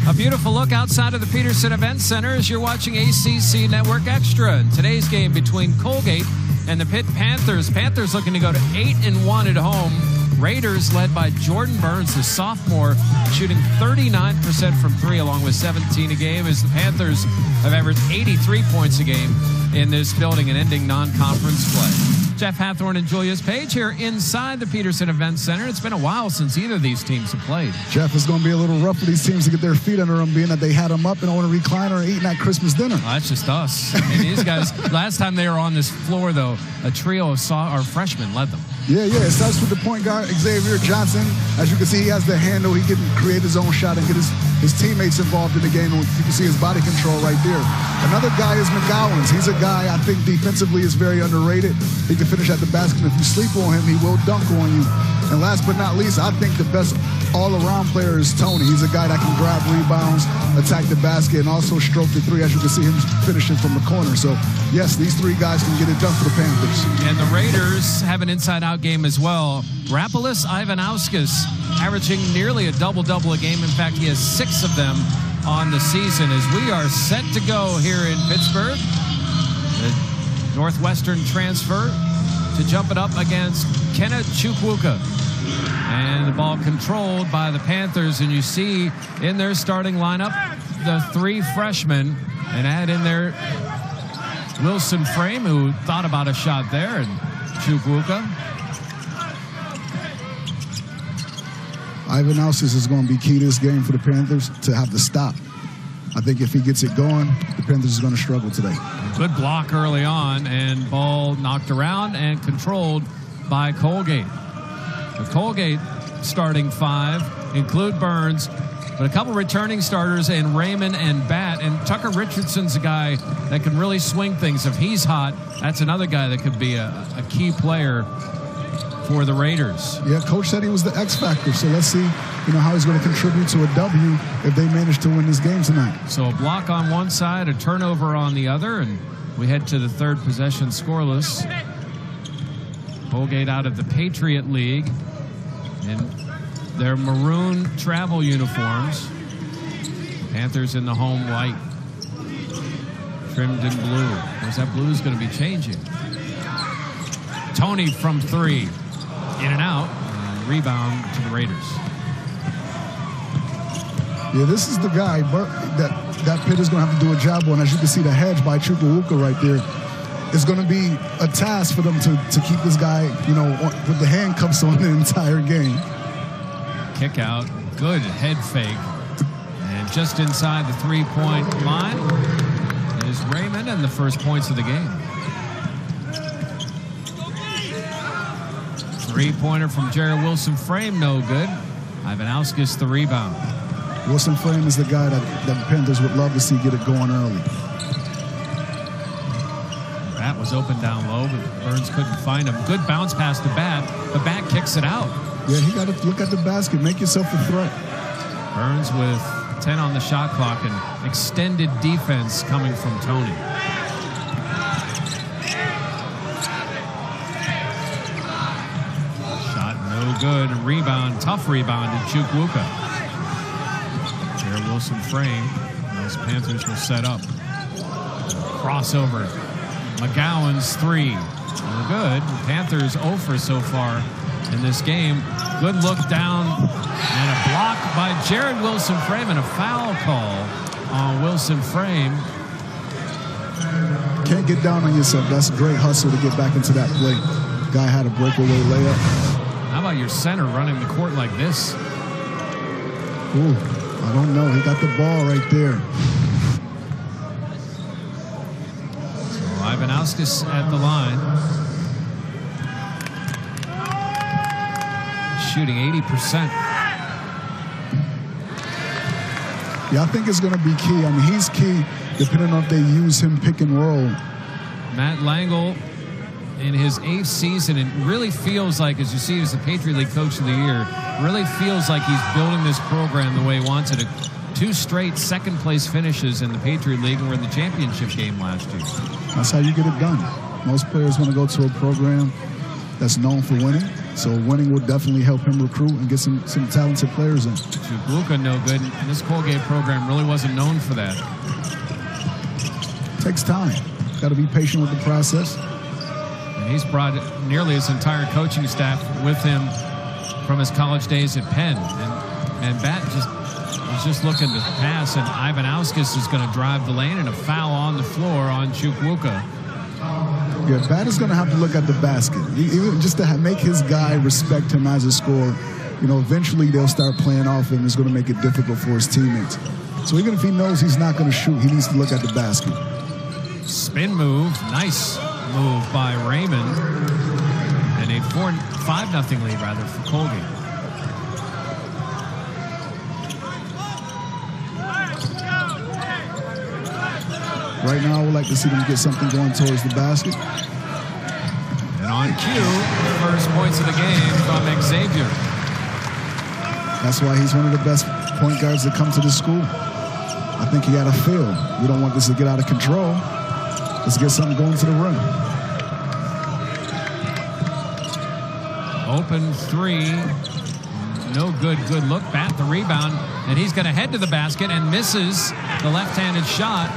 A beautiful look outside of the Peterson Event Center as you're watching ACC Network Extra. In today's game between Colgate and the Pitt Panthers. Panthers looking to go to 8-1 at home. Raiders led by Jordan Burns, the sophomore, shooting 39% from three along with 17 a game as the Panthers have averaged 83 points a game in this building and ending non-conference play. Jeff Hathorn and Julius Page here inside the Peterson Event Center. It's been a while since either of these teams have played. Jeff, it's going to be a little rough for these teams to get their feet under them, being that they had them up and on a recliner and eating that Christmas dinner. Well, that's just us. I mean, these guys, last time they were on this floor, though, a trio of freshmen led them. Yeah. It starts with the point guard, Xavier Johnson. As you can see, he has the handle. He can create his own shot and get his teammates involved in the game. You can see his body control right there. Another guy is McGowan's. He's a guy I think defensively is very underrated. He can finish at the basket. If you sleep on him, he will dunk on you. And last but not least, I think the best all-around player is Tony. He's a guy that can grab rebounds, attack the basket, and also stroke the three, as you can see him finishing from the corner. So, yes, these three guys can get it done for the Panthers. And the Raiders have an inside-out game as well. Rapolis Ivanauskas averaging nearly a double-double a game. In fact, he has 6 of them on the season as we are set to go here in Pittsburgh. The Northwestern transfer to jump it up against Kenneth Chukwuka. And the ball controlled by the Panthers. And you see in their starting lineup the 3 freshmen. And add in there Wilson Frame, who thought about a shot there, and Chukwuka. Ivanauskas is going to be key to this game for the Panthers to have to stop. I think if he gets it going, the Panthers is going to struggle today. Good block early on, and ball knocked around and controlled by Colgate. The Colgate starting 5 include Burns, but a couple returning starters in Raymond and Bat. And Tucker Richardson's a guy that can really swing things. If he's hot, that's another guy that could be a key player for the Raiders. Yeah, coach said he was the X factor, so let's see how he's going to contribute to a W if they manage to win this game tonight. So a block on one side, a turnover on the other, and we head to the third possession scoreless. Colgate out of the Patriot League in their maroon travel uniforms. Panthers in the home white, trimmed in blue. Where's that blue is going to be changing. Tony from 3, in and out, and rebound to the Raiders. Yeah, this is the guy that Pitt is going to have to do a job on. As you can see, the hedge by Chukwuka right there. It's going to be a task for them to keep this guy, with the handcuffs on the entire game. Kick out, good head fake. And just inside the 3-point line is Raymond, and the first points of the game. 3-pointer from Jared Wilson Frame, no good. Ivanauskas the rebound. Wilson Frame is the guy that the Panthers would love to see get it going early. Bat was open down low, but Burns couldn't find him. Good bounce pass to Bat, but Bat kicks it out. Yeah, he got to look at the basket, make yourself a threat. Burns with 10 on the shot clock and extended defense coming from Tony. Shot no good. Rebound, tough rebound to Chukwuka. Jared Wilson Frame. Those Panthers will set up. Crossover. McGowan's 3. No good. The Panthers 0 for so far in this game. Good look down and a block by Jared Wilson Frame and a foul call on Wilson Frame. Can't get down on yourself. That's a great hustle to get back into that play. Guy had a breakaway layup. How about your center running the court like this? Ooh, I don't know. He got the ball right there. So Ivanauskas at the line. Shooting 80%. Yeah, I think it's going to be key. I mean, he's key depending on if they use him pick and roll. Matt Langle in his 8th season, it really feels like, as you see, as the Patriot League Coach of the Year, really feels like he's building this program the way he wants it. 2 straight second-place finishes in the Patriot League, and we're in the championship game last year. That's how you get it done. Most players want to go to a program that's known for winning. So winning will definitely help him recruit and get some talented players in. Chukwuka no good. And this Colgate program really wasn't known for that. Takes time. Got to be patient with the process. And he's brought nearly his entire coaching staff with him from his college days at Penn. And Bat was just looking to pass, and Ivanauskas is going to drive the lane, and a foul on the floor on Chukwuka. Yeah, Bat is going to have to look at the basket. Even just to make his guy respect him as a scorer. You know, eventually they'll start playing off him. It's going to make it difficult for his teammates. So even if he knows he's not going to shoot, he needs to look at the basket. Spin move. Nice move by Raymond. And a 5-0 lead, rather, for Colgate. Right now, I would like to see them get something going towards the basket. And on cue, first points of the game from Xavier. That's why he's one of the best point guards that come to the school. I think he had a feel. We don't want this to get out of control. Let's get something going to the rim. Open three. No good. Good look. Bat the rebound. And he's going to head to the basket and misses the left-handed shot.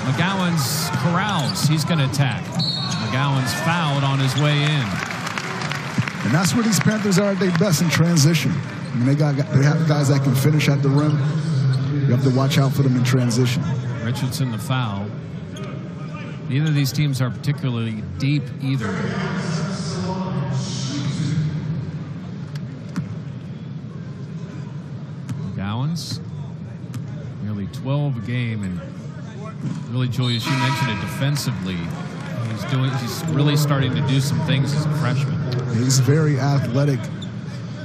McGowan's corrals. He's going to attack. McGowan's fouled on his way in. And that's where these Panthers are at their best in transition. I mean, they have guys that can finish at the rim. You have to watch out for them in transition. Richardson the foul. Neither of these teams are particularly deep either. McGowan's nearly 12 a game, and really, Julius, you mentioned it defensively. He's really starting to do some things as a freshman. He's very athletic.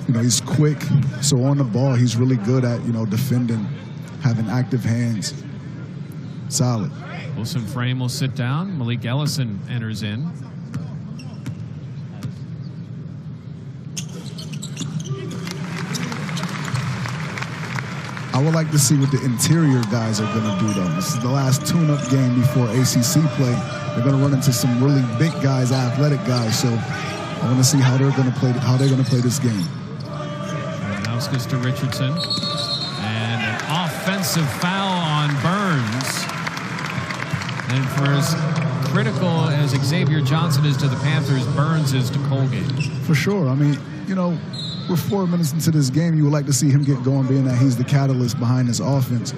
You know, he's quick. So on the ball, he's really good at, defending, having active hands. Solid. Wilson Frame will sit down. Malik Ellison enters in. I would like to see what the interior guys are going to do, though. This is the last tune-up game before ACC play. They're going to run into some really big guys, athletic guys. So I want to see how they're going to play. How they're going to play this game. Ivanauskas to Richardson, and an offensive foul on Burns. And for as critical as Xavier Johnson is to the Panthers, Burns is to Colgate. For sure. I mean, we're 4 minutes into this game. You would like to see him get going, being that he's the catalyst behind this offense.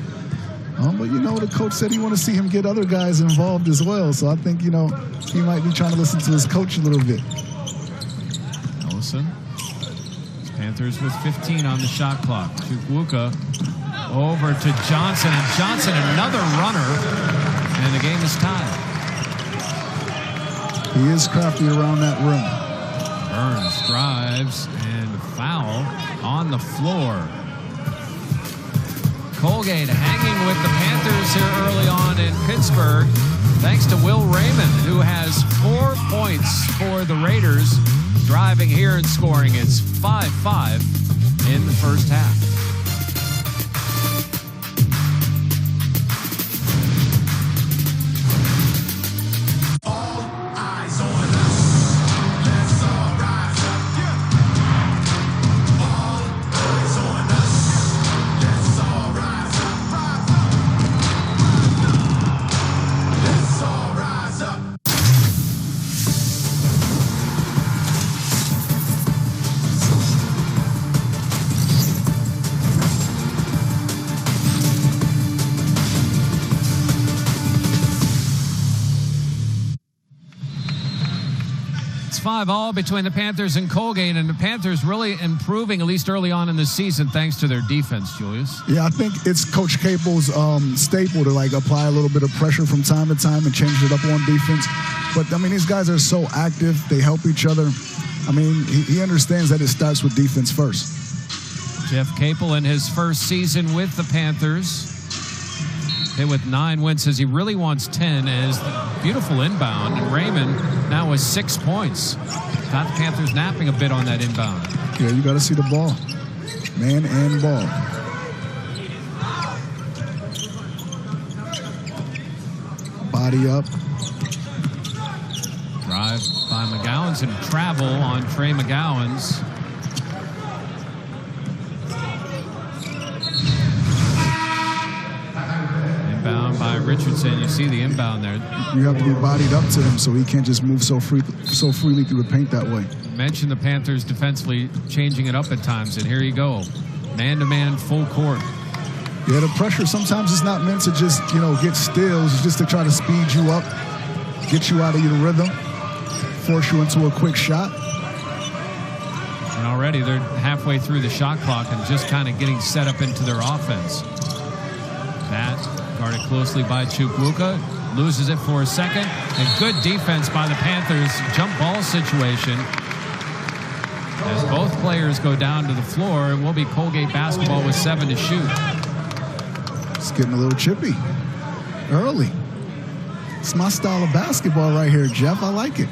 But, the coach said he want to see him get other guys involved as well. So I think, he might be trying to listen to his coach a little bit. Ellison. Panthers with 15 on the shot clock. Chukwuka over to Johnson. And Johnson, another runner. And the game is tied. He is crafty around that rim. Burns drives and foul on the floor. Colgate hanging with the Panthers here early on in Pittsburgh, thanks to Will Raymond, who has 4 points for the Raiders, driving here and scoring. It's 5-5 in the first half. It's 5-all between the Panthers and Colgate, and the Panthers really improving, at least early on in the season, thanks to their defense, Julius. Yeah, I think it's Coach Capel's staple to apply a little bit of pressure from time to time and change it up on defense. But I mean, these guys are so active; they help each other. I mean, he understands that it starts with defense first. Jeff Capel in his first season with the Panthers. Hit with 9 wins, says he really wants 10 as the beautiful inbound. And Raymond now with 6 points. Got the Panthers napping a bit on that inbound. Yeah, you got to see the ball. Man and ball. Drives drive by McGowan's and travel on Trey McGowan's. Inbound by Richardson. You see the inbound there. You have to be bodied up to him so he can't just move so freely through the paint that way. You mentioned the Panthers defensively changing it up at times, and here you go. Man-to-man, full court. Yeah, the pressure sometimes is not meant to just, get steals. It's just to try to speed you up, get you out of your rhythm, force you into a quick shot. And already they're halfway through the shot clock and just kind of getting set up into their offense. That guarded closely by Chukwuka. Loses it for a second. And good defense by the Panthers. Jump ball situation. As both players go down to the floor, it will be Colgate basketball with 7 to shoot. It's getting a little chippy early. It's my style of basketball right here, Jeff. I like it.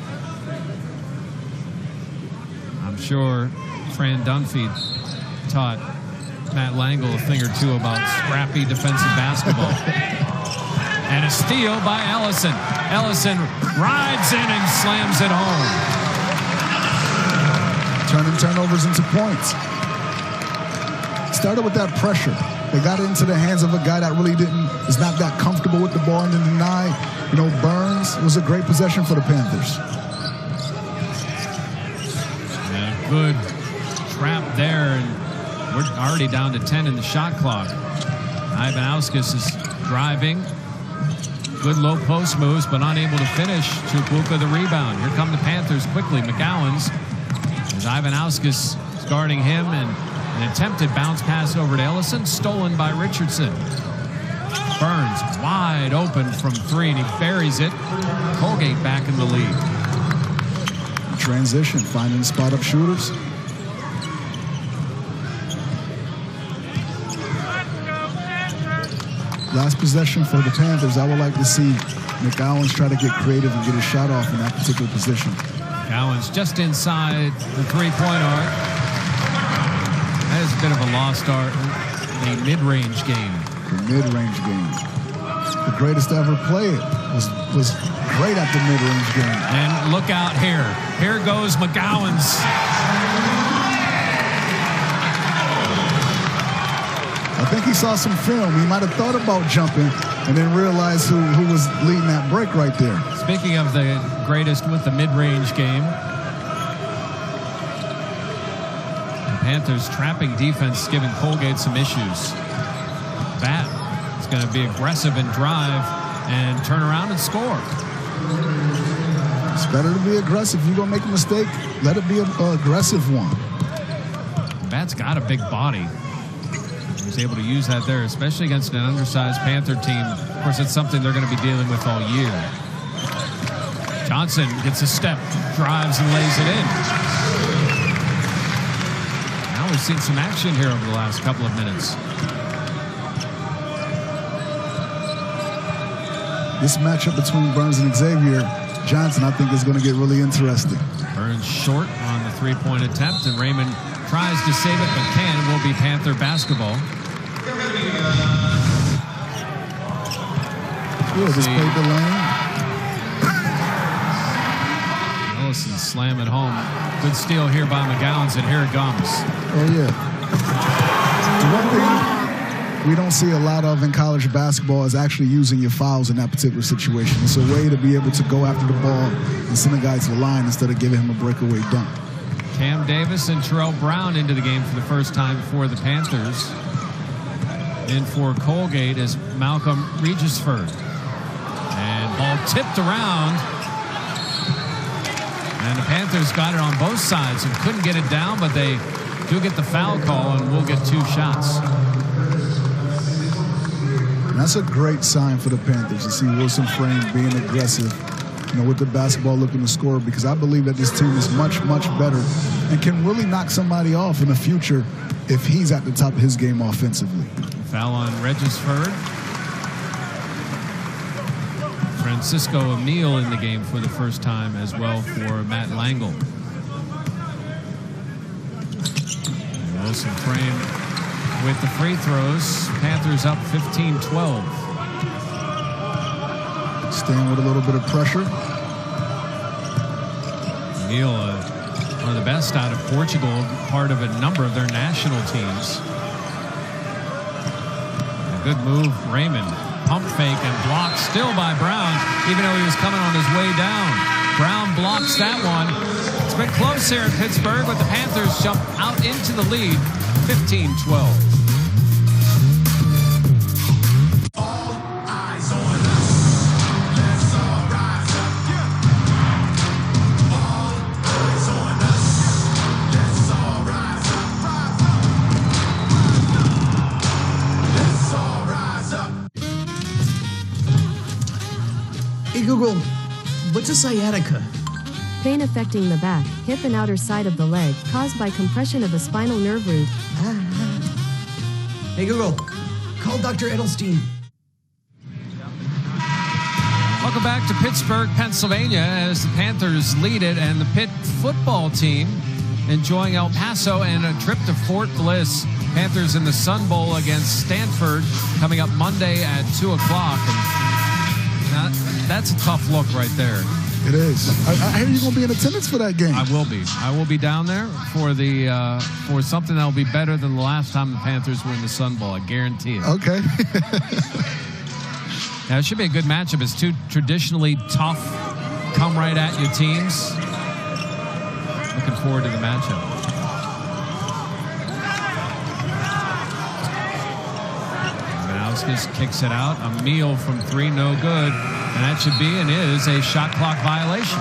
I'm sure Fran Dunphy taught Matt Langle a thing or two about scrappy defensive basketball. And a steal by Ellison. Ellison rides in and slams it home. Turning turnovers into points. Started with that pressure. They got it into the hands of a guy that really is not that comfortable with the ball and then deny. Burns was a great possession for the Panthers. And a good trap there, and we're already down to 10 in the shot clock. Ivanauskas is driving. Good low post moves, but unable to finish. Chukwuka the rebound. Here come the Panthers quickly. McGowan's as Ivanauskas is guarding him, and an attempted bounce pass over to Ellison, stolen by Richardson. Burns wide open from 3, and he buries it. Colgate back in the lead. Transition, finding spot-up shooters. Last possession for the Panthers. I would like to see McGowan's try to get creative and get a shot off in that particular position. McGowan's just inside the three-point arc. That is a bit of a lost art in the mid-range game. The mid-range game. The greatest to ever play it was great at the mid-range game. And look out here. Here goes McGowan's. I think he saw some film. He might have thought about jumping and then realized who was leading that break right there. Speaking of the greatest with the mid-range game, the Panthers trapping defense giving Colgate some issues. Bat is going to be aggressive and drive and turn around and score. It's better to be aggressive. If you're going to make a mistake, let it be an aggressive one. Bat's got a big body. He was able to use that there, especially against an undersized Panther team. Of course, it's something they're going to be dealing with all year. Johnson gets a step, drives, and lays it in. Now we've seen some action here over the last couple of minutes. This matchup between Burns and Xavier Johnson, I think, is going to get really interesting. Burns short on the three-point attempt, and Raymond tries to save it, but can. It will be Panther basketball. Yeah, just played the lane. Ellison slam it home. Good steal here by McGowan's, and here it comes. Oh, yeah. One thing we don't see a lot of in college basketball is actually using your fouls in that particular situation. It's a way to be able to go after the ball and send a guy to the line instead of giving him a breakaway dunk. Cam Davis and Terrell Brown into the game for the first time for the Panthers. In for Colgate is Malcolm Regisford. And ball tipped around. And the Panthers got it on both sides and couldn't get it down, but they do get the foul call, and we'll get 2 shots. And that's a great sign for the Panthers to see Wilson Frame being aggressive, with the basketball looking to score, because I believe that this team is much, much better and can really knock somebody off in the future if he's at the top of his game offensively. Foul on Regisford. Francisco Emile in the game for the first time as well for Matt Langle. And Wilson Frame with the free throws. Panthers up 15-12. Staying with a little bit of pressure. Emil, one of the best out of Portugal, part of a number of their national teams. A good move, Raymond. Pump fake and blocked still by Brown, even though he was coming on his way down. Brown blocks that one. It's been close here in Pittsburgh, but the Panthers jump out into the lead, 15-12. Hey Google, what's a sciatica? Pain affecting the back, hip, and outer side of the leg, caused by compression of a spinal nerve root. Hey Google, call Dr. Edelstein. Welcome back to Pittsburgh, Pennsylvania, as the Panthers lead it, and the Pitt football team enjoying El Paso and a trip to Fort Bliss. Panthers in the Sun Bowl against Stanford coming up Monday at 2 o'clock. And that's a tough look right there. It is. I hear you're going to be in attendance for that game. I will be. I will be down there for the for something that will be better than the last time the Panthers were in the Sun Bowl. I guarantee it. Okay. Now, it should be a good matchup. It's two traditionally tough, come right at you teams. Looking forward to the matchup. Manauskas kicks it out. Emil from 3, no good. And that should be and is a shot clock violation.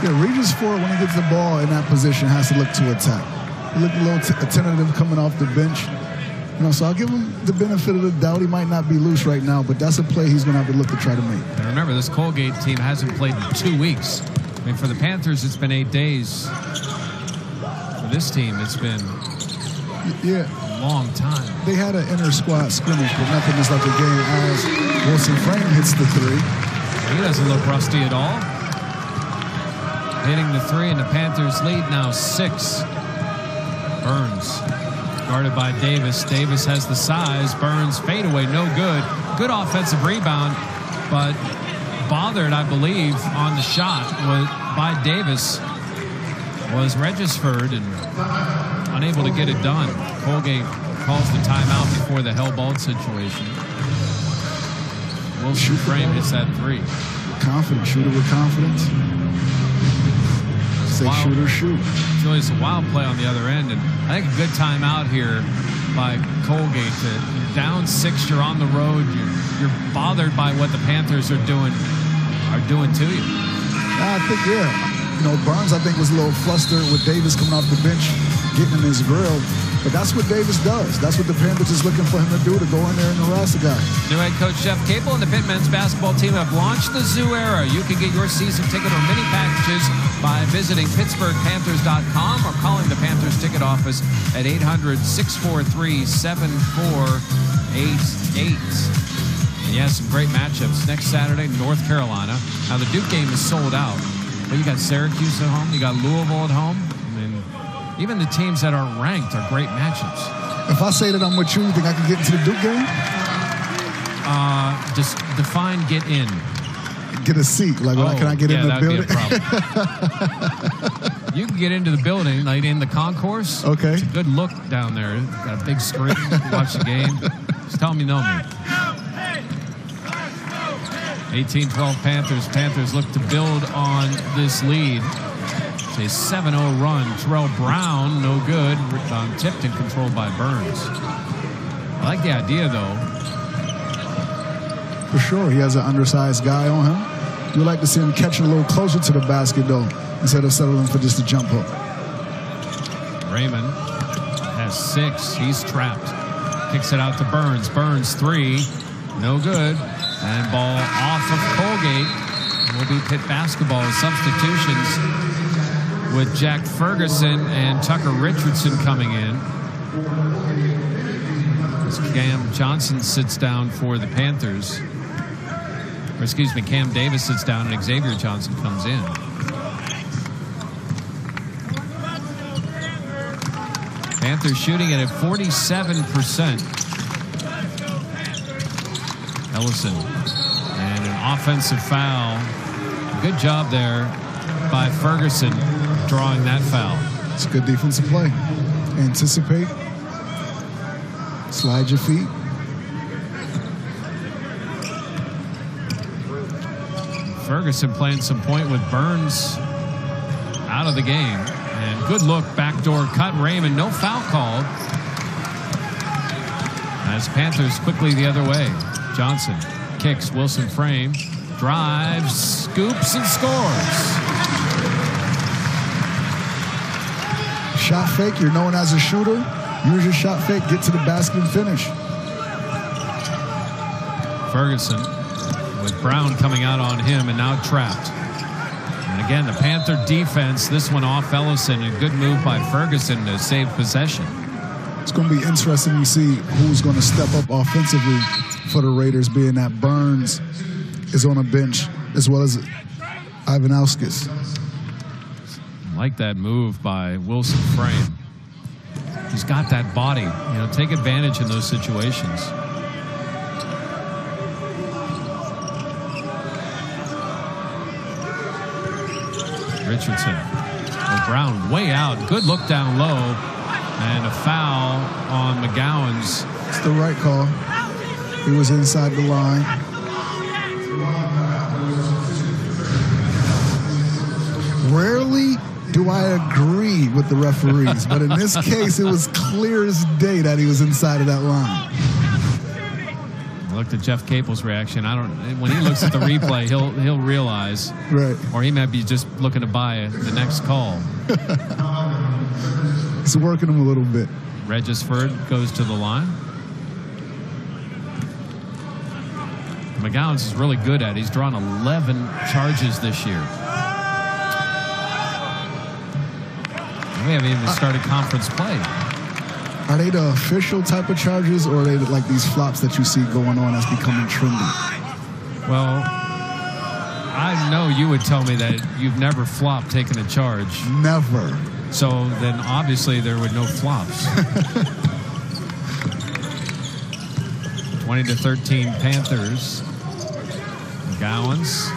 Yeah, Regis Ford, when he gets the ball in that position, has to look to attack. He looked a little tentative coming off the bench. So I'll give him the benefit of the doubt. He might not be loose right now, but that's a play he's going to have to look to try to make. And remember, this Colgate team hasn't played in 2 weeks. I mean, for the Panthers, it's been 8 days. For this team, it's been a long time. They had an inter-squad scrimmage, but nothing is like a game as Wilson Frame hits the 3. He doesn't look rusty at all. Hitting the 3, and the Panthers lead now 6. Burns guarded by Davis. Davis has the size. Burns fadeaway, no good. Good offensive rebound, but bothered, I believe, on the shot by Davis was Regisford and unable to get it done. Colgate calls the timeout before the hell-balled situation. Wilson Frame hits that 3. Confident, shooter with confidence. Say shooter, shoot. Really, it's a wild play on the other end, and I think a good timeout here by Colgate. You're down 6, you're on the road, you're bothered by what the Panthers are doing to you. I think, Burns, I think, was a little flustered with Davis coming off the bench, getting in his grill. But that's what Davis does. That's what the Panthers is looking for him to do, to go in there and harass the guy. New head coach Jeff Capel and the Pitt men's basketball team have launched the Zoo Era. You can get your season ticket or mini packages by visiting PittsburghPanthers.com or calling the Panthers ticket office at 800-643-7488. And yeah, some great matchups. Next Saturday, North Carolina. Now, the Duke game is sold out. But you got Syracuse at home. You got Louisville at home. Even the teams that aren't ranked are great matchups. If I say that I'm with you, you think I can get into the Duke game? Just define get in. Get a seat. Like, can I get in the building? Be a problem. You can get into the building, like in the concourse. Okay. It's a good look down there. Got a big screen. You can watch the game. Just tell them you know me. 18-12 Panthers. Panthers look to build on this lead. A 7-0 run. Terrell Brown, no good. Tipped and controlled by Burns. I like the idea, though. For sure. He has an undersized guy on him. You'd like to see him catching a little closer to the basket, though, instead of settling for just a jump hook. Raymond has 6. He's trapped. Kicks it out to Burns. Burns 3. No good. And ball off of Colgate. Will be Pitt basketball with substitutions, with Jack Ferguson and Tucker Richardson coming in. As Cam Johnson sits down for the Panthers. Or excuse me, Cam Davis sits down and Xavier Johnson comes in. Panthers shooting it at 47%. Ellison. And an offensive foul. Good job there by Ferguson. drawing that foul. It's a good defensive play. Anticipate. Slide your feet. Ferguson playing some point with Burns out of the game. And good look, backdoor cut. Raymond, no foul called. As Panthers quickly the other way. Johnson kicks, Wilson frame, drives, scoops, and scores. Shot fake, you're known as a shooter. Use your shot fake, get to the basket and finish. Ferguson with Brown coming out on him and now trapped. And again, the Panther defense, this one off Ellison. A good move by Ferguson to save possession. It's going to be interesting to see who's going to step up offensively for the Raiders, being that Burns is on a bench as well as Ivanauskas. Like that move by Wilson Frame. He's got that body. You know, take advantage in those situations. Richardson. With Brown way out. Good look down low. And a foul on McGowan's. It's the right call. He was inside the line. Rarely do I agree with the referees, but in this case, it was clear as day that he was inside of that line. Look at Jeff Capel's reaction. When he looks at the replay, he'll realize, right? Or he might be just looking to buy the next call. It's working him a little bit. Regisford goes to the line. McGowan's is really good at it. He's drawn 11 charges this year. We haven't even started conference play. Are they the official type of charges, or are they like these flops that you see going on that's becoming trendy? Well, I know you would tell me that you've never flopped taking a charge. Never. So then obviously there were no flops. 20-13 Panthers. McGowan's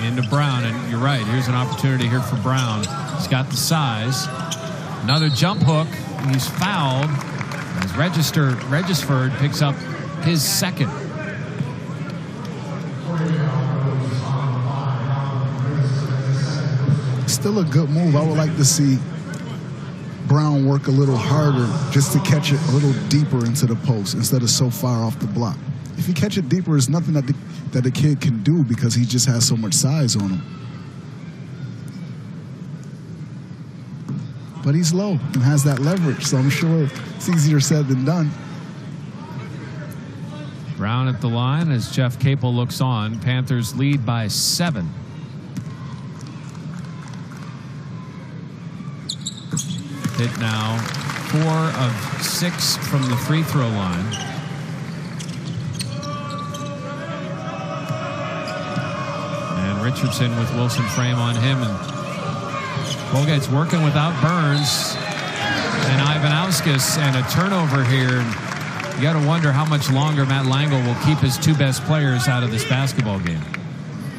into Brown, and you're right. Here's an opportunity here for Brown. He's got the size. Another jump hook. He's fouled. As Regisford picks up his second. Still a good move. I would like to see Brown work a little harder just to catch it a little deeper into the post instead of so far off the block. If you catch it deeper, there's nothing that the kid can do because he just has so much size on him. But he's low and has that leverage, so I'm sure it's easier said than done. Brown at the line as Jeff Capel looks on. Panthers lead by 7. Pitt now 4 of 6 from the free throw line. And Richardson with Wilson frame on him, and Colgate's working without Burns and Ivanauskas, and a turnover here. And you got to wonder how much longer Matt Langle will keep his 2 best players out of this basketball game.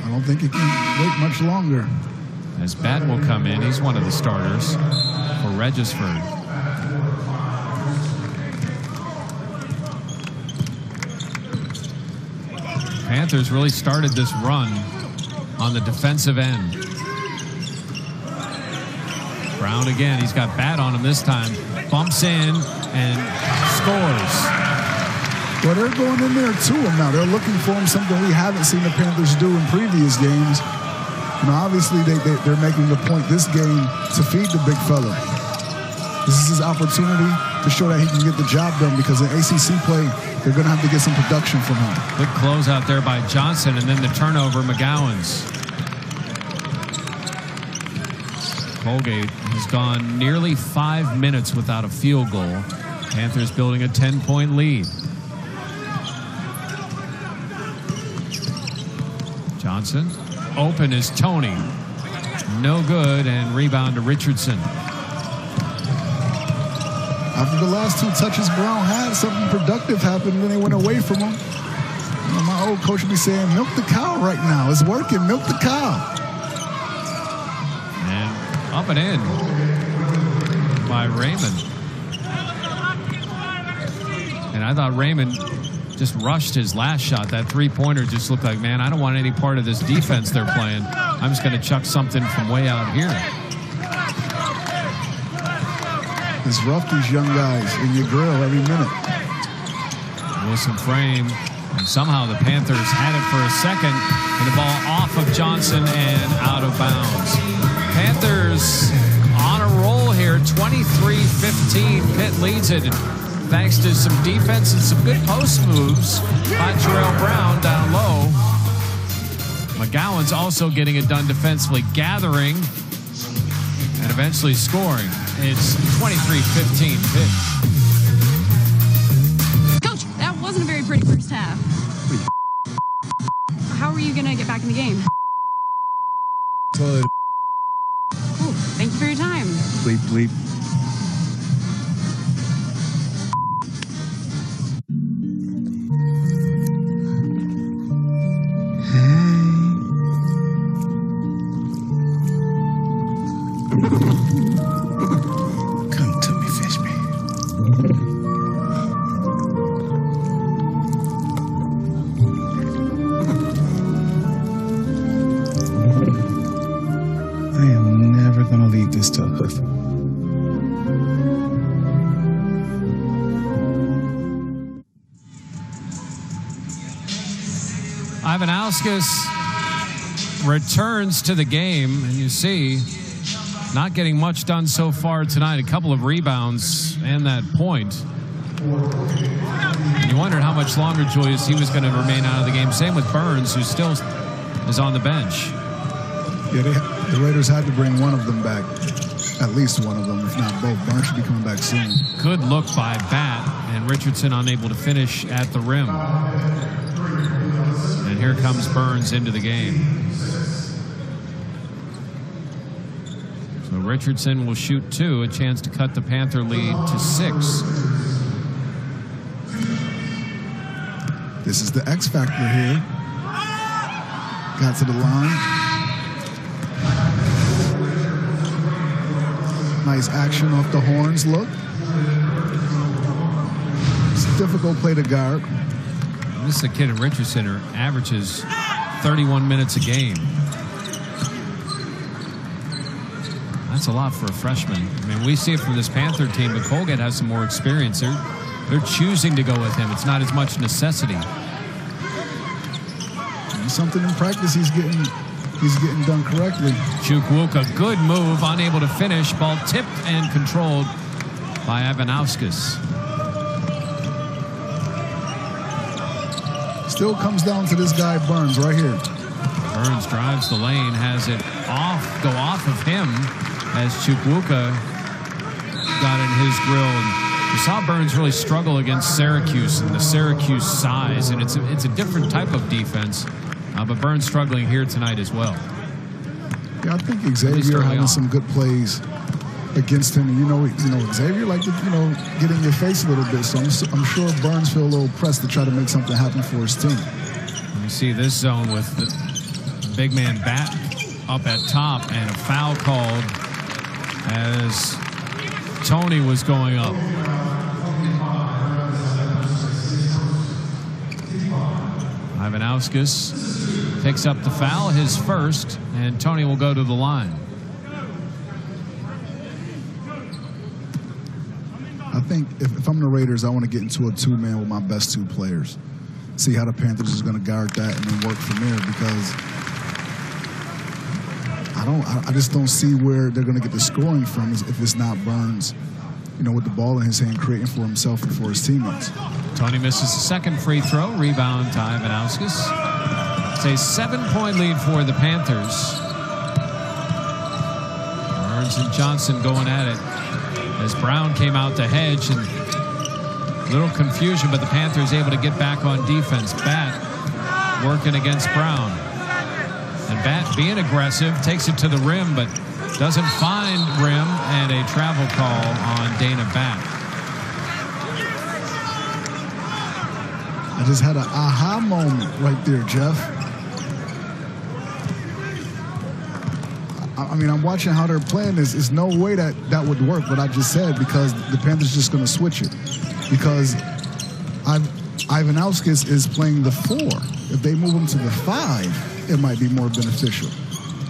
I don't think he can wait much longer. As Batten will come in, he's one of the starters for Regisford. Panthers really started this run on the defensive end. Brown again, he's got Bat on him this time. Bumps in and scores. Well, they're going in there to him now. They're looking for him, something we haven't seen the Panthers do in previous games. You know, obviously they're making the point this game to feed the big fella. This is his opportunity to show that he can get the job done, because in ACC play, they're going to have to get some production from him. Good close out there by Johnson, and then the turnover, McGowan's. Colgate has gone nearly 5 minutes without a field goal. Panthers building a 10-point lead. Johnson, open is Tony. No good, and rebound to Richardson. After the last 2 touches Brown had, something productive happened when they went away from him. You know, my old coach would be saying, milk the cow right now. It's working, milk the cow. And up coming in by Raymond. And I thought Raymond just rushed his last shot. That three-pointer just looked like, man, I don't want any part of this defense they're playing. I'm just going to chuck something from way out here. It's rough, these young guys, in your grill every minute. Wilson frame, and somehow the Panthers had it for a second, and the ball off of Johnson and out of bounds. Panthers on a roll here, 23-15. Pitt leads it thanks to some defense and some good post moves by Terrell Brown down low. McGowan's also getting it done defensively, gathering and eventually scoring. It's 23-15 Pitt. Coach, that wasn't a very pretty first half. How are you going to get back in the game? Toilet. Cool. Thank you for your time. Bleep, bleep. Come to me, fish me. I am never gonna leave this till hoof. Ivanauskas returns to the game, and you see not getting much done so far tonight. A couple of rebounds and that point. And you wondered how much longer, Julius, he was going to remain out of the game. Same with Burns, who still is on the bench. Yeah, the Raiders had to bring one of them back. At least one of them, if not both. Burns should be coming back soon. Good look by Bat, and Richardson unable to finish at the rim. And here comes Burns into the game. So Richardson will shoot two, a chance to cut the Panther lead to 6. This is the X factor here. Got to the line. Nice action off the horns look. It's a difficult play to guard. This is a kid in Richardson who averages 31 minutes a game. That's a lot for a freshman. I mean, we see it from this Panther team, but Colgate has some more experience. They're choosing to go with him. It's not as much necessity. Something in practice he's getting done correctly. Chukwuka, good move, unable to finish. Ball tipped and controlled by Ivanauskas. Still comes down to this guy Burns right here. Burns drives the lane, has it go off of him as Chukwuka got in his grill. And you saw Burns really struggle against Syracuse and the Syracuse size, and it's a different type of defense. But Burns struggling here tonight as well. Yeah, I think Xavier having some good plays against him. And you know, Xavier like to, get in your face a little bit. So I'm sure Burns feel a little pressed to try to make something happen for his team. You see this zone with the big man Bat up at top, and a foul called as Tony was going up. Ivanauskas picks up the foul, his first, and Tony will go to the line. I think if I'm the Raiders, I want to get into a two-man with my best two players. See how the Panthers is going to guard that and then work from there, because I just don't see where they're going to get the scoring from if it's not Burns, with the ball in his hand, creating for himself and for his teammates. Tony misses the second free throw. Rebound to Ivanauskas. It's a 7-point lead for the Panthers. Burns and Johnson going at it as Brown came out to hedge, and little confusion, but the Panthers able to get back on defense. Bat working against Brown. And Bat being aggressive, takes it to the rim, but doesn't find rim, and a travel call on Dana Bat. I just had an aha moment right there, Jeff. I mean, I'm watching how they're playing this. There's no way that would work, what I just said, because the Panthers just going to switch it. Because Ivanauskas is playing the 4. If they move him to the 5, it might be more beneficial.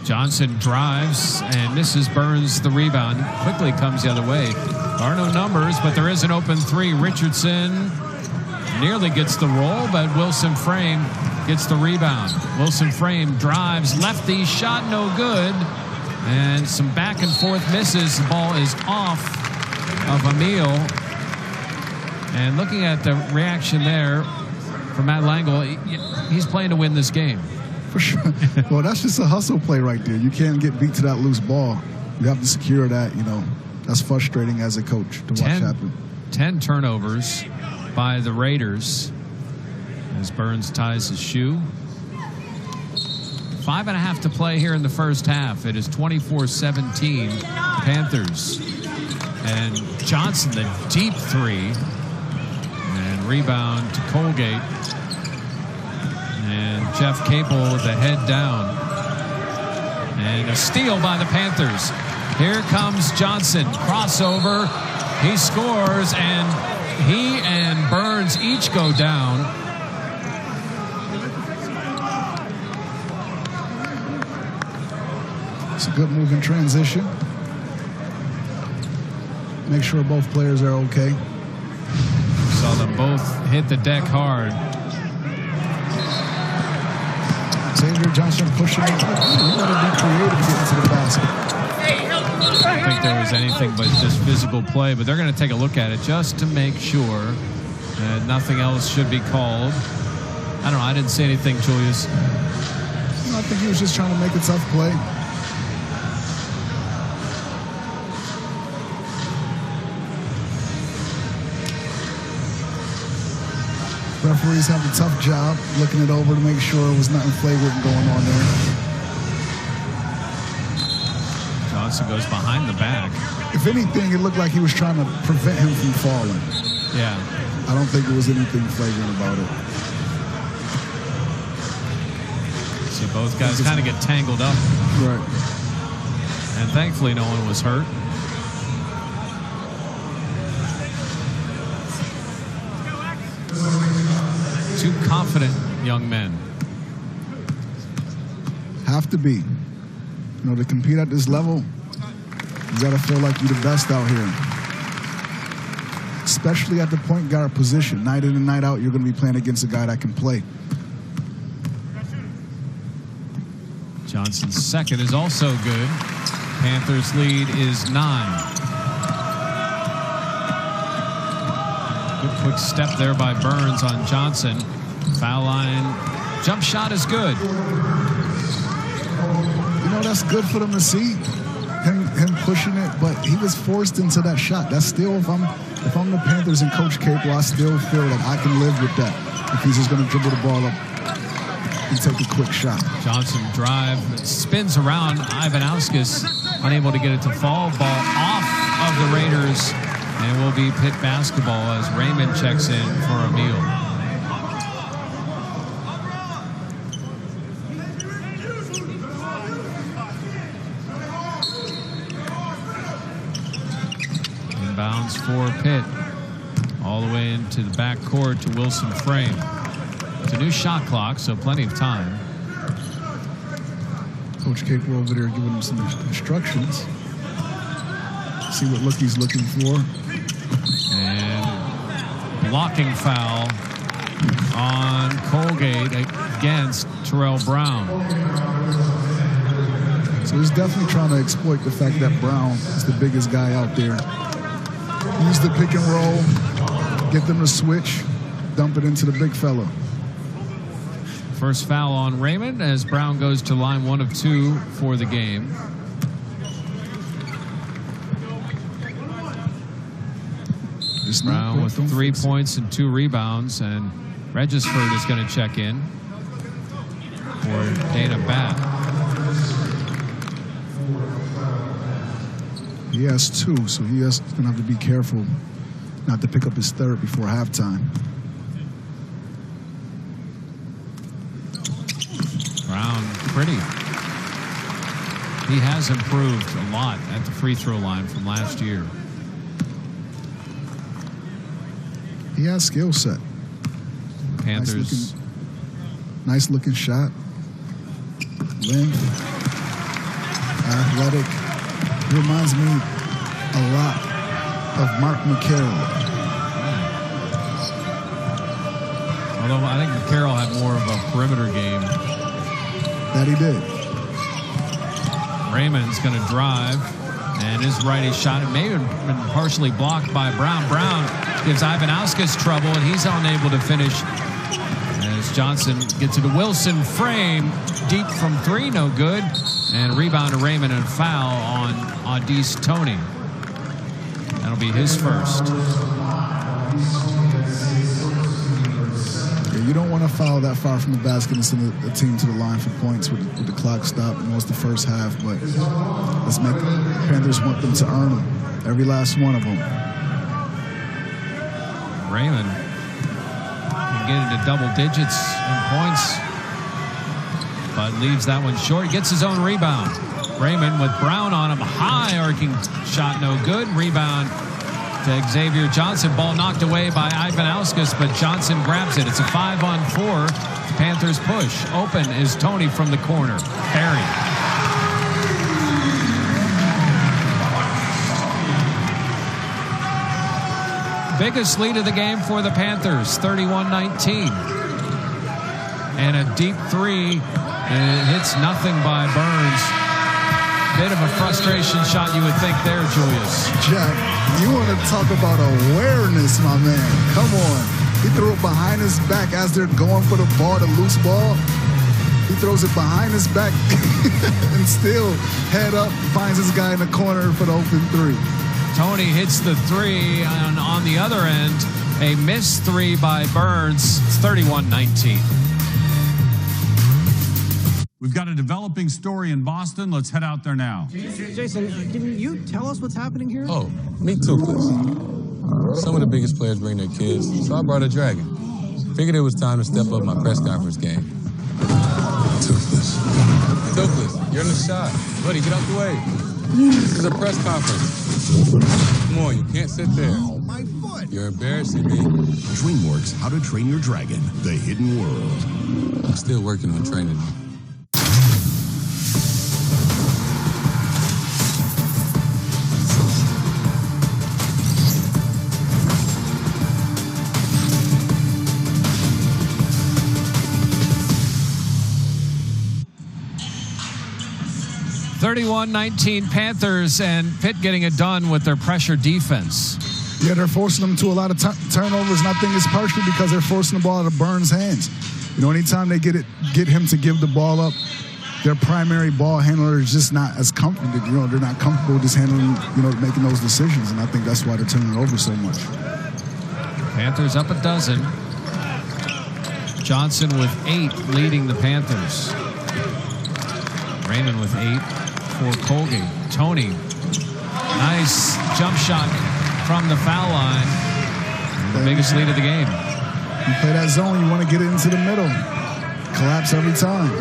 Johnson drives and misses. Burns the rebound. Quickly comes the other way. There are no numbers, but there is an open 3. Richardson nearly gets the roll, but Wilson Frame gets the rebound. Wilson Frame drives. Lefty shot no good. And some back and forth misses. The ball is off of Emil. And looking at the reaction there from Matt Langle, he's playing to win this game. For sure. Well, that's just a hustle play right there. You can't get beat to that loose ball. You have to secure that, That's frustrating as a coach to watch happen. 10 turnovers by the Raiders as Burns ties his shoe. 5.5 to play here in the first half. It is 24-17 Panthers. And Johnson, the deep 3. And rebound to Colgate. And Jeff Capel with the head down. And a steal by the Panthers. Here comes Johnson. Crossover. He scores, and he and Burns each go down. It's a good move in transition. Make sure both players are okay. Saw them both hit the deck hard. Xavier Johnson pushing it. You got to be creative to get into the basket. I don't think there was anything but just physical play, but they're going to take a look at it just to make sure that nothing else should be called. I don't know. I didn't see anything, Julius. I think he was just trying to make a tough play. Referees have a tough job looking it over to make sure there was nothing flagrant going on there. Johnson goes behind the back. If anything, it looked like he was trying to prevent him from falling. Yeah. I don't think there was anything flagrant about it. See, both guys kind of get tangled up. Right. And thankfully, no one was hurt. Two confident young men. Have to be. To compete at this level, you got to feel like you're the best out here. Especially at the point guard position. Night in and night out, you're going to be playing against a guy that can play. Johnson's second is also good. Panthers lead is 9. Good quick step there by Burns on Johnson. Foul line. Jump shot is good. That's good for them to see. Him pushing it, but he was forced into that shot. That's still, if I'm the Panthers and Coach Capel, I still feel like I can live with that. If he's just going to dribble the ball up and take a quick shot. Johnson drive, spins around. Ivanauskas unable to get it to fall. Ball off of the Raiders, and will be Pitt basketball as Raymond checks in for Emil. Inbounds for Pitt. All the way into the back court to Wilson Frame. It's a new shot clock, so plenty of time. Coach Capel over there giving him some instructions. See what look he's looking for. And blocking foul on Colgate against Terrell Brown. So he's definitely trying to exploit the fact that Brown is the biggest guy out there. Use the pick and roll, get them to switch, dump it into the big fella. First foul on Raymond as Brown goes to line 1 of 2 for the game. Brown with 3 points and 2 rebounds, and Regisford is going to check in for Dana Batt. He has 2, so he's going to have to be careful not to pick up his third before halftime. Brown, pretty. He has improved a lot at the free throw line from last year. He has skill set. Panthers. Nice looking shot. Length. Athletic. He reminds me a lot of Mark McCarroll. Although I think McCarroll had more of a perimeter game. That he did. Raymond's going to drive, and his righty shot, it may have been partially blocked by Brown. Brown gives Ivanauskas trouble, and he's unable to finish as Johnson gets it to Wilson. Frame deep from three, no good, and rebound to Raymond and foul on Adis Toney. That'll be his first. You don't want to foul that far from the basket and send the team to the line for points with the clock stopped. You know, it's the first half, but let's make Panthers want them to earn them. Every last one of them. Raymond can get into double digits in points, but leaves that one short. He gets his own rebound. Raymond with Brown on him. High arcing shot, no good. Rebound to Xavier Johnson. Ball knocked away by Ivanauskas, but Johnson grabs it. It's a 5-on-4. Panthers push. Open is Toney from the corner. Buried. Biggest lead of the game for the Panthers, 31-19. And a deep three, and it hits nothing by Burns. Bit of a frustration shot, you would think there, Julius. Jack, you want to talk about awareness, my man. Come on. He threw it behind his back as they're going for the ball, the loose ball. He throws it behind his back and still head up, finds his guy in the corner for the open three. Toney hits the three, and on the other end, a missed three by Burns. It's 31-19. We've got a developing story in Boston. Let's head out there now. Jason, can you tell us what's happening here? Oh, me toothless. Some of the biggest players bring their kids, so I brought a dragon. Figured it was time to step up my press conference game. Toothless. Toothless, you're in the shot. Buddy, get out the way. This is a press conference. Come on, you can't sit there. Oh, my foot. You're embarrassing me. DreamWorks How to Train Your Dragon, The Hidden World. I'm still working on training. 31-19 Panthers, and Pitt getting it done with their pressure defense. Yeah, they're forcing them to a lot of turnovers, and I think it's partially because they're forcing the ball out of Burns' hands. You know, anytime they get him to give the ball up, their primary ball handler is just not as comfortable. You know, they're not comfortable just handling, you know, making those decisions, and I think that's why they're turning it over so much. Panthers up a dozen. Johnson with 8 leading the Panthers. Raymond with 8 for Colgate. Toney, nice jump shot from the foul line. The biggest lead of the game. You play that zone, you want to get it into the middle. Collapse every time.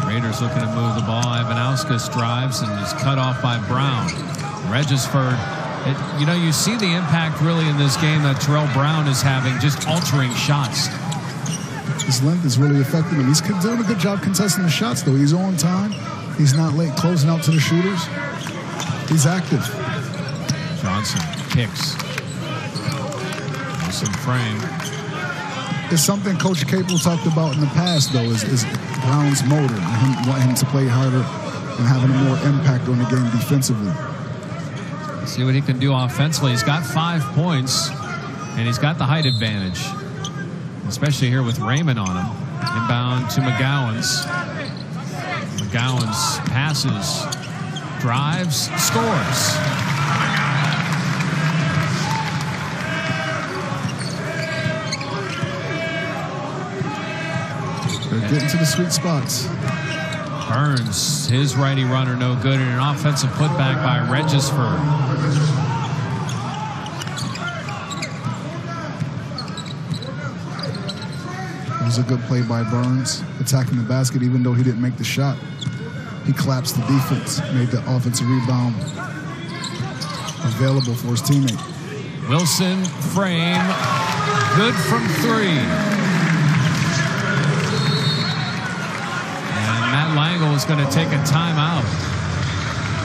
Raiders looking to move the ball. Ivanauskas drives and is cut off by Brown. Regisford. You know, you see the impact really in this game that Terrell Brown is having, just altering shots. His length is really affecting him. He's doing a good job contesting the shots, though. He's on time. He's not late closing out to the shooters. He's active. Johnson kicks. Some frame. It's something Coach Capel talked about in the past, though, is Brown's motor. Wanting him to play harder and having a more impact on the game defensively. See what he can do offensively. He's got 5 points, and he's got the height advantage, especially here with Raymond on him. Inbound to McGowan's. McGowan's passes, drives, scores. They're getting to the sweet spots. Burns, his righty runner, no good, and an offensive putback by Regisford. was a good play by Burns, attacking the basket even though he didn't make the shot. He collapsed the defense, made the offensive rebound available for his teammate. Wilson, frame, good from 3. And Matt Langle is going to take a timeout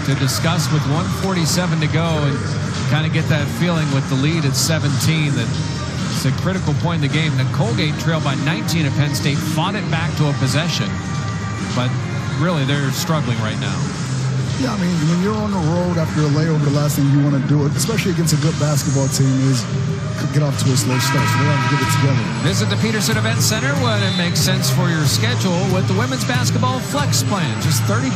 to discuss with 1:47 to go and kind of get that feeling with the lead at 17 that it's a critical point in the game. The Colgate trailed by 19 at Penn State, fought it back to a possession, but really they're struggling right now. Yeah, I mean, when you're on the road after a layover, the last thing you want to do, especially against a good basketball team, is get off to a slow start. So they have to get it together. Visit the Peterson Event Center when it makes sense for your schedule with the Women's Basketball Flex Plan. Just $30.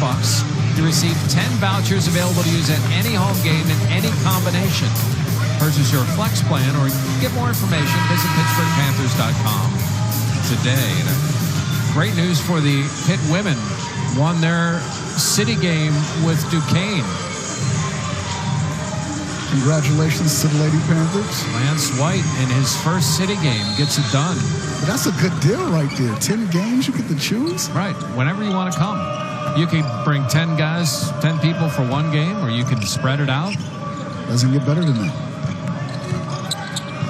You receive 10 vouchers available to use at any home game in any combination. Purchase your Flex Plan or get more information. Visit PittsburghPanthers.com today. And great news for the Pitt women. Won their city game with Duquesne. Congratulations to the Lady Panthers. Lance White in his first city game gets it done. But that's a good deal right there. 10 games you get to choose. Right. Whenever you want to come. You can bring 10 guys, 10 people for one game, or you can spread it out. Doesn't get better than that.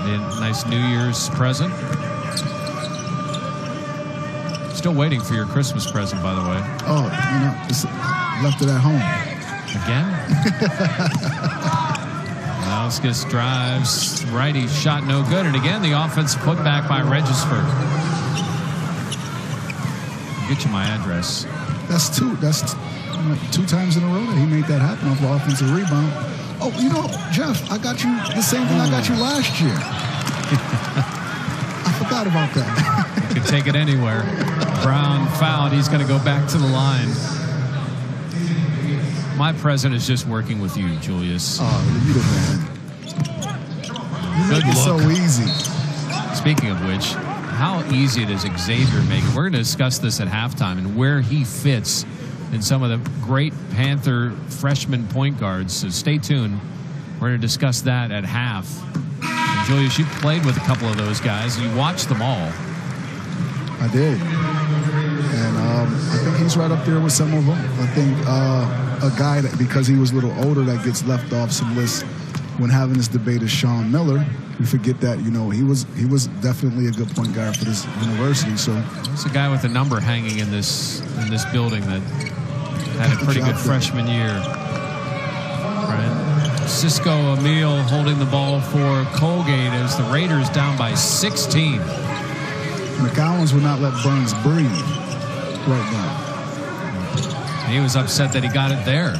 A nice New Year's present. Still waiting for your Christmas present, by the way. Oh, you know, just left it at home. Again? Alauskas drives. Righty shot no good. And again, the offensive putback by Regisford. I'll get you my address. That's two times in a row that he made that happen off the offensive rebound. Oh, you know, Jeff, I got you the same thing I got you last year. I forgot about that. You can take it anywhere. Brown fouled. He's going to go back to the line. My present is just working with you, Julius. Oh, you the man. You make it so easy. Speaking of which, how easy does Xavier make it? We're going to discuss this at halftime and where he fits in some of the great Panther freshman point guards. So stay tuned. We're going to discuss that at half. And Julius, you played with a couple of those guys. You watched them all. I did. And I think he's right up there with some of them. I think a guy that, because he was a little older, that gets left off some lists when having this debate is Sean Miller. We forget that, you know, he was definitely a good point guard for this university. So it's a guy with a number hanging in this building that had a pretty good freshman year. Right. Cisco Emile holding the ball for Colgate as the Raiders down by 16. McGowans would not let Burns breathe right now. And he was upset that he got it there.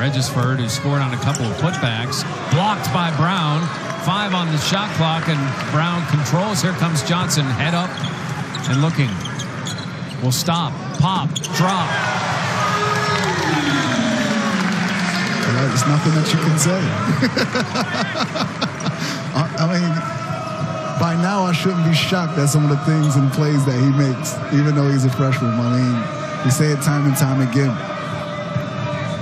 Regisford, who scored on a couple of putbacks, blocked by Brown. 5 on the shot clock, and Brown controls. Here comes Johnson, head up and looking. Will stop, pop, drop. Well, there's nothing that you can say. I mean, by now I shouldn't be shocked at some of the things and plays that he makes, even though he's a freshman. I mean, we say it time and time again.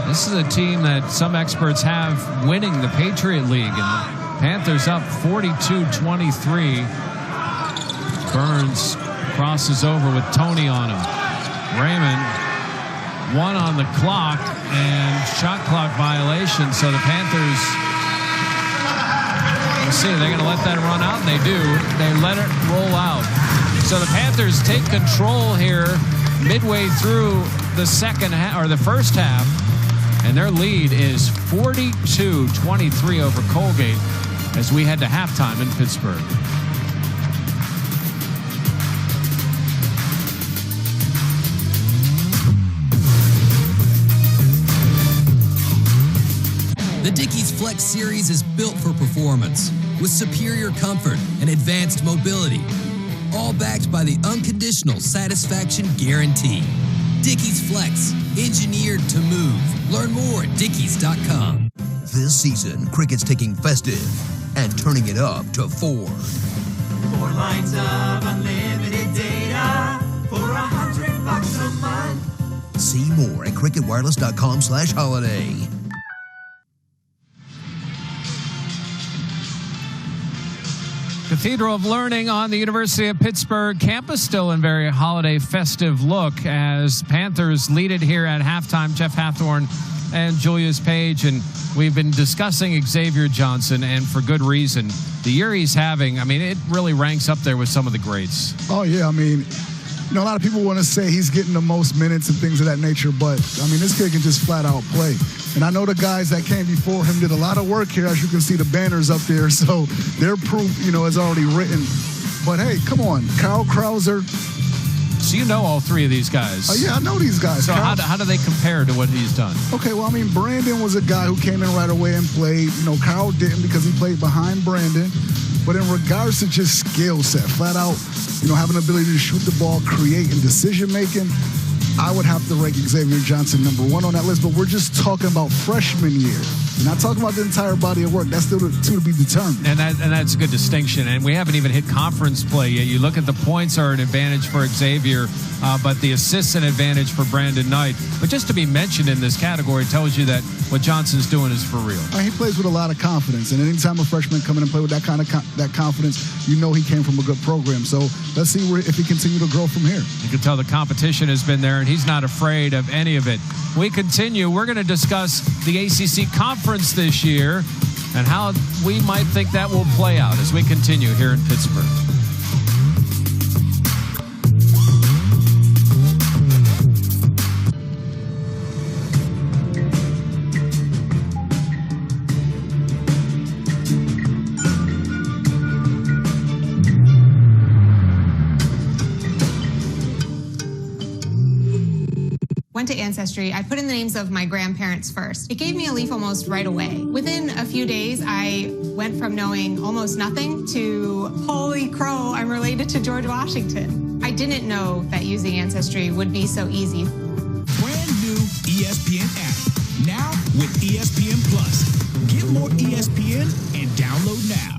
This is a team that some experts have winning the Patriot League, and Panthers up 42-23. Burns crosses over with Tony on him. Raymond, 1 on the clock and shot clock violation. So the Panthers, we'll see, they're going to let that run out, and they do. They let it roll out. So the Panthers take control here midway through the second half, or the first half, and their lead is 42-23 over Colgate as we head to halftime in Pittsburgh. The Dickies Flex Series is built for performance with superior comfort and advanced mobility, all backed by the unconditional satisfaction guarantee. Dickies Flex, engineered to move. Learn more at Dickies.com. This season, cricket's taking festive and turning it up to 4. 4 lines of unlimited data for $100 a month. See more at cricketwireless.com/holiday. Cathedral of Learning on the University of Pittsburgh campus, still in very holiday festive look as Panthers lead it here at halftime. Jeff Hathorn and Julius Page, and we've been discussing Xavier Johnson, and for good reason. The year he's having, I mean, it really ranks up there with some of the greats. Oh, yeah, I mean, you know, a lot of people want to say he's getting the most minutes and things of that nature, but, I mean, this kid can just flat out play. And I know the guys that came before him did a lot of work here. As you can see, the banners up there, so their proof, you know, is already written. But, hey, come on, Kyle Krauser. So you know all three of these guys. Yeah, I know these guys. So how do they compare to what he's done? Okay, well, I mean, Brandon was a guy who came in right away and played. You know, Kyle didn't because he played behind Brandon. But in regards to just skill set, flat out, you know, having the ability to shoot the ball, create, and decision-making, I would have to rank Xavier Johnson number one on that list. But we're just talking about freshman year. We're not talking about the entire body of work. That's still to be determined. And that's a good distinction. And we haven't even hit conference play yet. You look at the points are an advantage for Xavier, but the assists an advantage for Brandon Knight. But just to be mentioned in this category tells you that what Johnson's doing is for real. He plays with a lot of confidence. And anytime a freshman come in and play with that kind of that confidence, you know he came from a good program. So let's see if he continues to grow from here. You can tell the competition has been there, and he's not afraid of any of it. We continue. We're going to discuss the ACC conference this year and how we might think that will play out as we continue here in Pittsburgh. Went to Ancestry. I put in the names of my grandparents first. It gave me a leaf almost right away. Within a few days, I went from knowing almost nothing to, holy crow, I'm related to George Washington. I didn't know that using Ancestry would be so easy. Brand new ESPN app. Now with ESPN Plus. Get more ESPN and download now.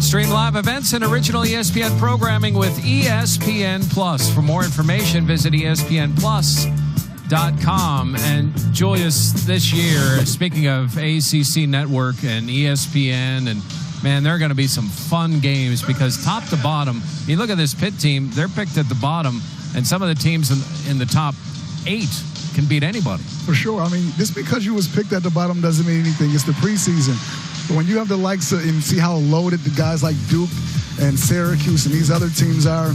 Stream live events and original ESPN programming with ESPN Plus. For more information, visit ESPNplus.com. And Julius, this year, speaking of ACC Network and ESPN, and man, there are going to be some fun games because top to bottom, you look at this Pitt team, they're picked at the bottom, and some of the teams in the top 8 can beat anybody. For sure. I mean, just because you was picked at the bottom doesn't mean anything. It's the preseason. But when you have the likes of, and see how loaded the guys like Duke and Syracuse and these other teams are, I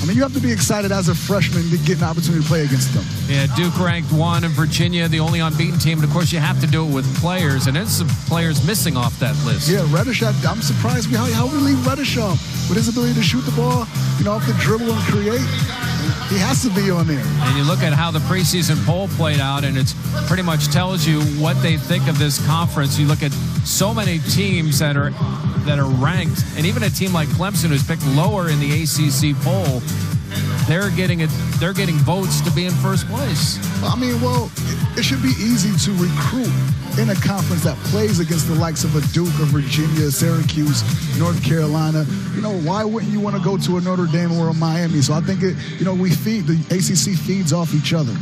mean, you have to be excited as a freshman to get an opportunity to play against them. Yeah, Duke ranked 1 in Virginia, the only unbeaten team. And, of course, you have to do it with players, and there's some players missing off that list. Yeah, Reddish, I'm surprised how we leave Reddish off with his ability to shoot the ball, you know, off the dribble and create. He has to be on there. And you look at how the preseason poll played out, and it pretty much tells you what they think of this conference. You look at so many teams that are ranked, and even a team like Clemson, who's picked lower in the ACC poll, they're getting votes to be in first place. I mean, well, it should be easy to recruit in a conference that plays against the likes of a Duke or Virginia, Syracuse, North Carolina. You know, why wouldn't you want to go to a Notre Dame or a Miami? So I think the ACC feeds off each other.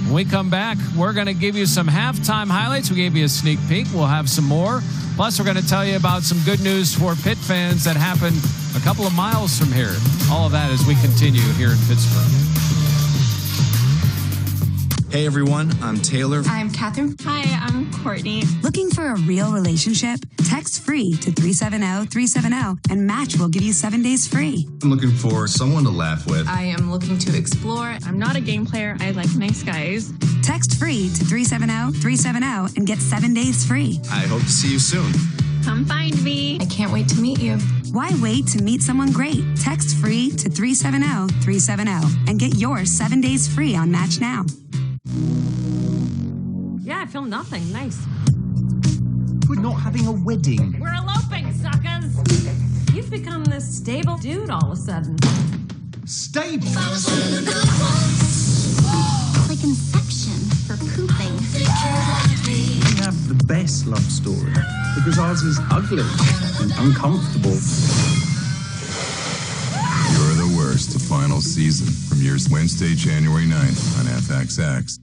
When we come back, we're going to give you some halftime highlights. We gave you a sneak peek. We'll have some more. Plus, we're going to tell you about some good news for Pitt fans that happened a couple of miles from here. All of that as we continue here in Pittsburgh. Hey everyone, I'm Taylor. I'm Catherine. Hi, I'm Courtney. Looking for a real relationship? Text free to 370-370 and Match will give you 7 days free. I'm looking for someone to laugh with. I am looking to explore. I'm not a game player. I like nice guys. Text free to 370-370 and get 7 days free. I hope to see you soon. Come find me. I can't wait to meet you. Why wait to meet someone great? Text free to 370-370 and get yours 7 days free on Match now. Yeah, I feel nothing. Nice. We're not having a wedding. We're eloping, suckers. You've become this stable dude all of a sudden. Stable? Like Inception for pooping. We have the best love story because ours is ugly and uncomfortable. You're the Worst, the final season. Premieres Wednesday, January 9th on FXX.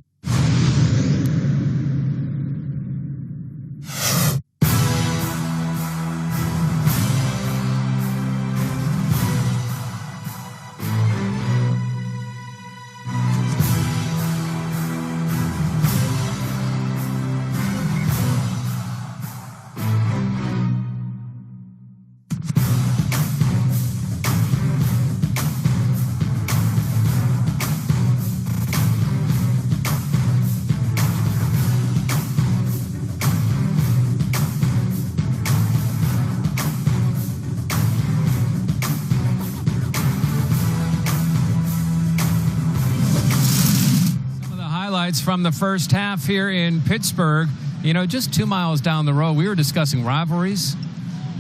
from the first half here in Pittsburgh. You know, just 2 miles down the road, we were discussing rivalries.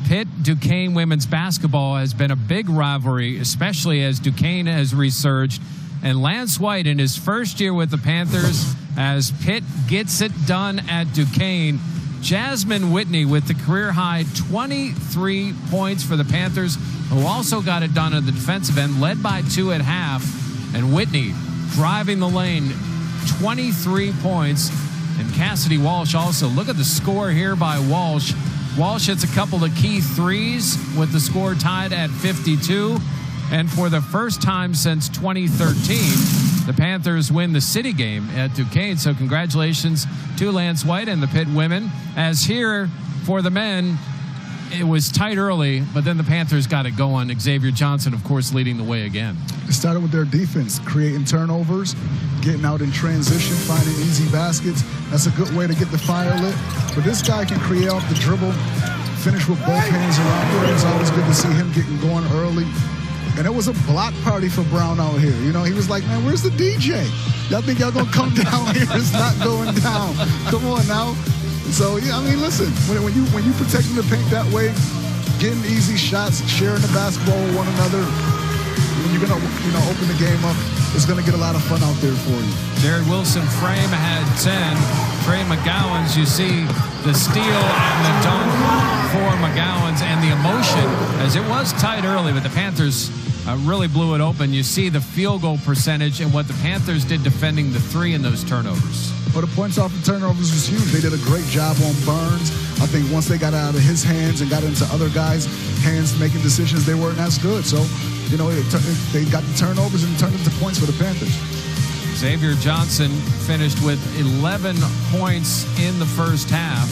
Pitt-Duquesne women's basketball has been a big rivalry, especially as Duquesne has resurged. And Lance White, in his first year with the Panthers, as Pitt gets it done at Duquesne. Jasmine Whitney with the career-high 23 points for the Panthers, who also got it done at the defensive end, led by 2 at half. And Whitney driving the lane, 23 points. And Cassidy Walsh also. Look at the score here by Walsh. Walsh hits a couple of key threes with the score tied at 52. And for the first time since 2013, the Panthers win the city game at Duquesne. So congratulations to Lance White and the Pitt women. As here for the men, it was tight early, but then the Panthers got it going. Xavier Johnson, of course, leading the way again. It started with their defense, creating turnovers, getting out in transition, finding easy baskets. That's a good way to get the fire lit. But this guy can create off the dribble, finish with both hands around there. It's always good to see him getting going early. And it was a block party for Brown out here. You know, he was like, man, where's the DJ? Y'all think y'all gonna come down here? It's not going down. Come on now. So, yeah, I mean, listen, when you protecting the paint that way, getting easy shots, sharing the basketball with one another, when you're going to open the game up, it's going to get a lot of fun out there for you. Jared Wilson frame had 10. Trey McGowan's, you see the steal and the dunk for McGowan's, and the emotion, as it was tight early, but the Panthers really blew it open. You see the field goal percentage and what the Panthers did defending the 3 in those turnovers. Well, the points off the turnovers was huge. They did a great job on Burns. I think once they got out of his hands and got into other guys' hands making decisions, they weren't as good. So, you know, they got the turnovers and turned into points for the Panthers. Xavier Johnson finished with 11 points in the first half,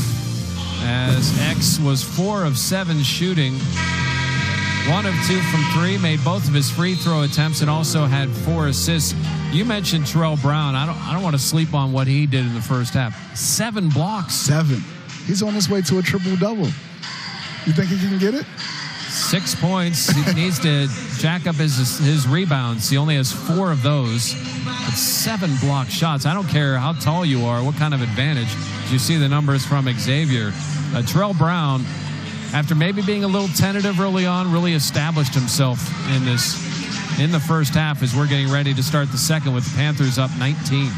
as X was 4 of 7 shooting, 1 of 2 from 3, made both of his free throw attempts, and also had 4 assists. You mentioned Terrell Brown. I don't want to sleep on what he did in the first half. 7 blocks. 7. He's on his way to a triple-double. You think he can get it? 6 points. He needs to jack up his rebounds. He only has 4 of those. But 7 block shots. I don't care how tall you are, what kind of advantage. You see the numbers from Xavier. Terrell Brown, after maybe being a little tentative early on, really established himself in the first half as we're getting ready to start the second with the Panthers up 19.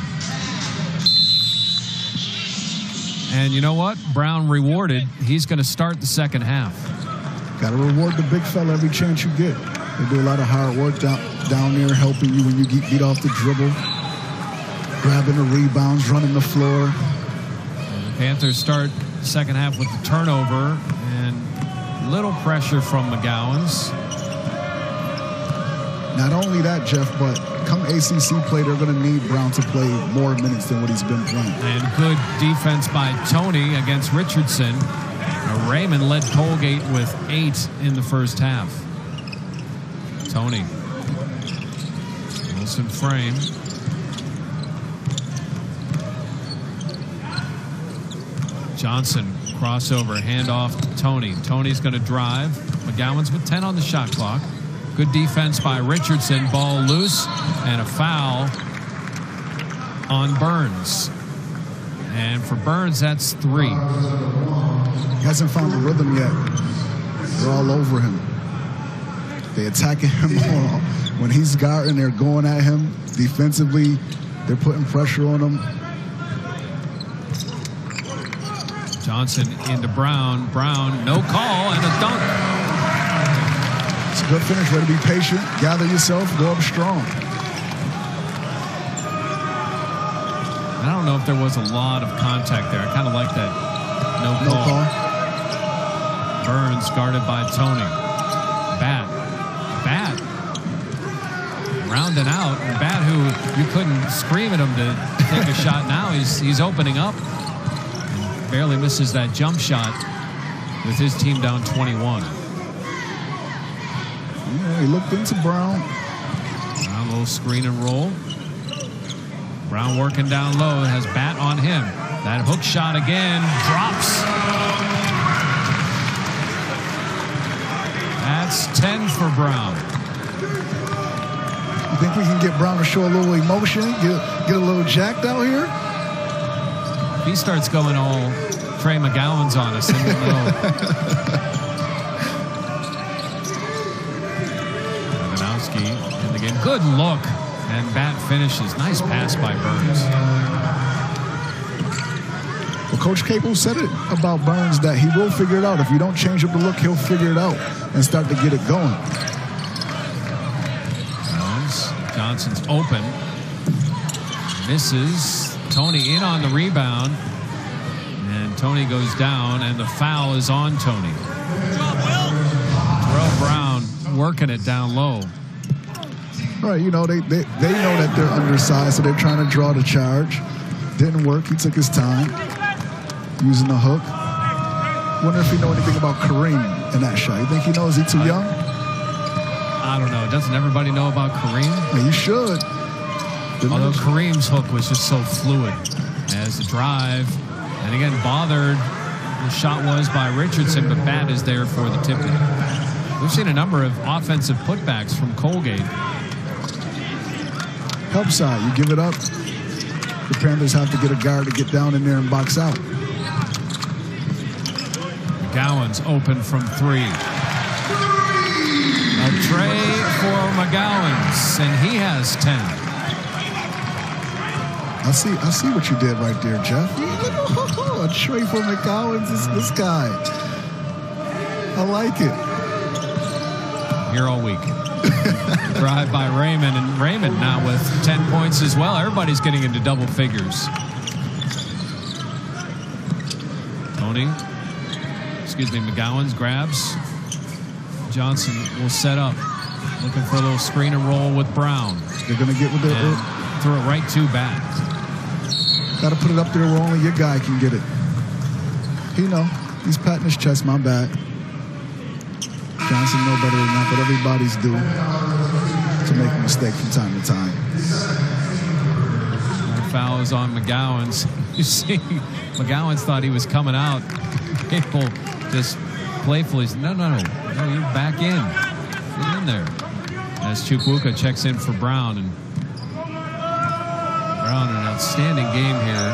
And you know what? Brown rewarded. He's going to start the second half. Got to reward the big fella every chance you get. They do a lot of hard work down there, helping you when you get beat off the dribble, grabbing the rebounds, running the floor. And the Panthers start the second half with the turnover and little pressure from McGowan's. Not only that, Jeff, but come ACC play, they're going to need Brown to play more minutes than what he's been playing. And good defense by Tony against Richardson. Raymond led Colgate with 8 in the first half. Tony. Wilson frame. Johnson crossover, handoff to Tony. Tony's going to drive. McGowan's with 10 on the shot clock. Good defense by Richardson. Ball loose and a foul on Burns. And for Burns, that's 3. He hasn't found the rhythm yet. They're all over him. They're attacking him when he's guarding. They're going at him defensively. They're putting pressure on him. Johnson into Brown. Brown, no call, and a dunk. It's a good finish. Way to be patient. Gather yourself. Go up strong. I don't know if there was a lot of contact there. I kind of like that no call. Burns guarded by Tony. Bat. Rounding out. And Bat, who you couldn't scream at him to take a shot now. He's opening up. Barely misses that jump shot with his team down 21. Yeah, he looked into Brown. A little screen and roll. Brown working down low, has Bat on him. That hook shot again, drops. That's 10 for Brown. You think we can get Brown to show a little emotion, get a little jacked out here? he starts going all Trey McGowan's on us, then we'll know. Ivanowski in the game. Good look. And bat finishes. Nice pass by Burns. Well, Coach Capel said it about Burns that he will figure it out. If you don't change up the look, he'll figure it out and start to get it going. Johnson's open. Misses. Tony in on the rebound. And Tony goes down, and the foul is on Tony. Terrell Brown working it down low. Right, you know, they know that they're undersized, so they're trying to draw the charge. Didn't work. He took his time using the hook. Wonder if he know anything about Kareem in that shot. You think he knows? Is he too young? I don't know. Doesn't everybody know about Kareem? Well, you should. Although Kareem's hook was just so fluid as the drive. And again, bothered. The shot was by Richardson, but bat is there for the tip-in. We've seen a number of offensive putbacks from Colgate. Help side, you give it up. The Panthers have to get a guard to get down in there and box out. McGowan's open from 3. A tray for McGowan's, and he has 10. I see what you did right there, Jeff. A tray for McGowan's. This guy. I like it. Here all week. Drive by Raymond, and Raymond now with 10 points as well. Everybody's getting into double figures. Tony, McGowan's grabs. Johnson will set up, looking for a little screen and roll with Brown. They're going to get with it. Throw it right to bat. Got to put it up there where only your guy can get it. He's patting his chest, my bad. Johnson know better than that, but everybody's due to make a mistake from time to time. That foul is on McGowan's. You see, McGowan's thought he was coming out. People just playfully said, no, you're back in. Get in there. As Chukwuka checks in for Brown, and Brown an outstanding game here.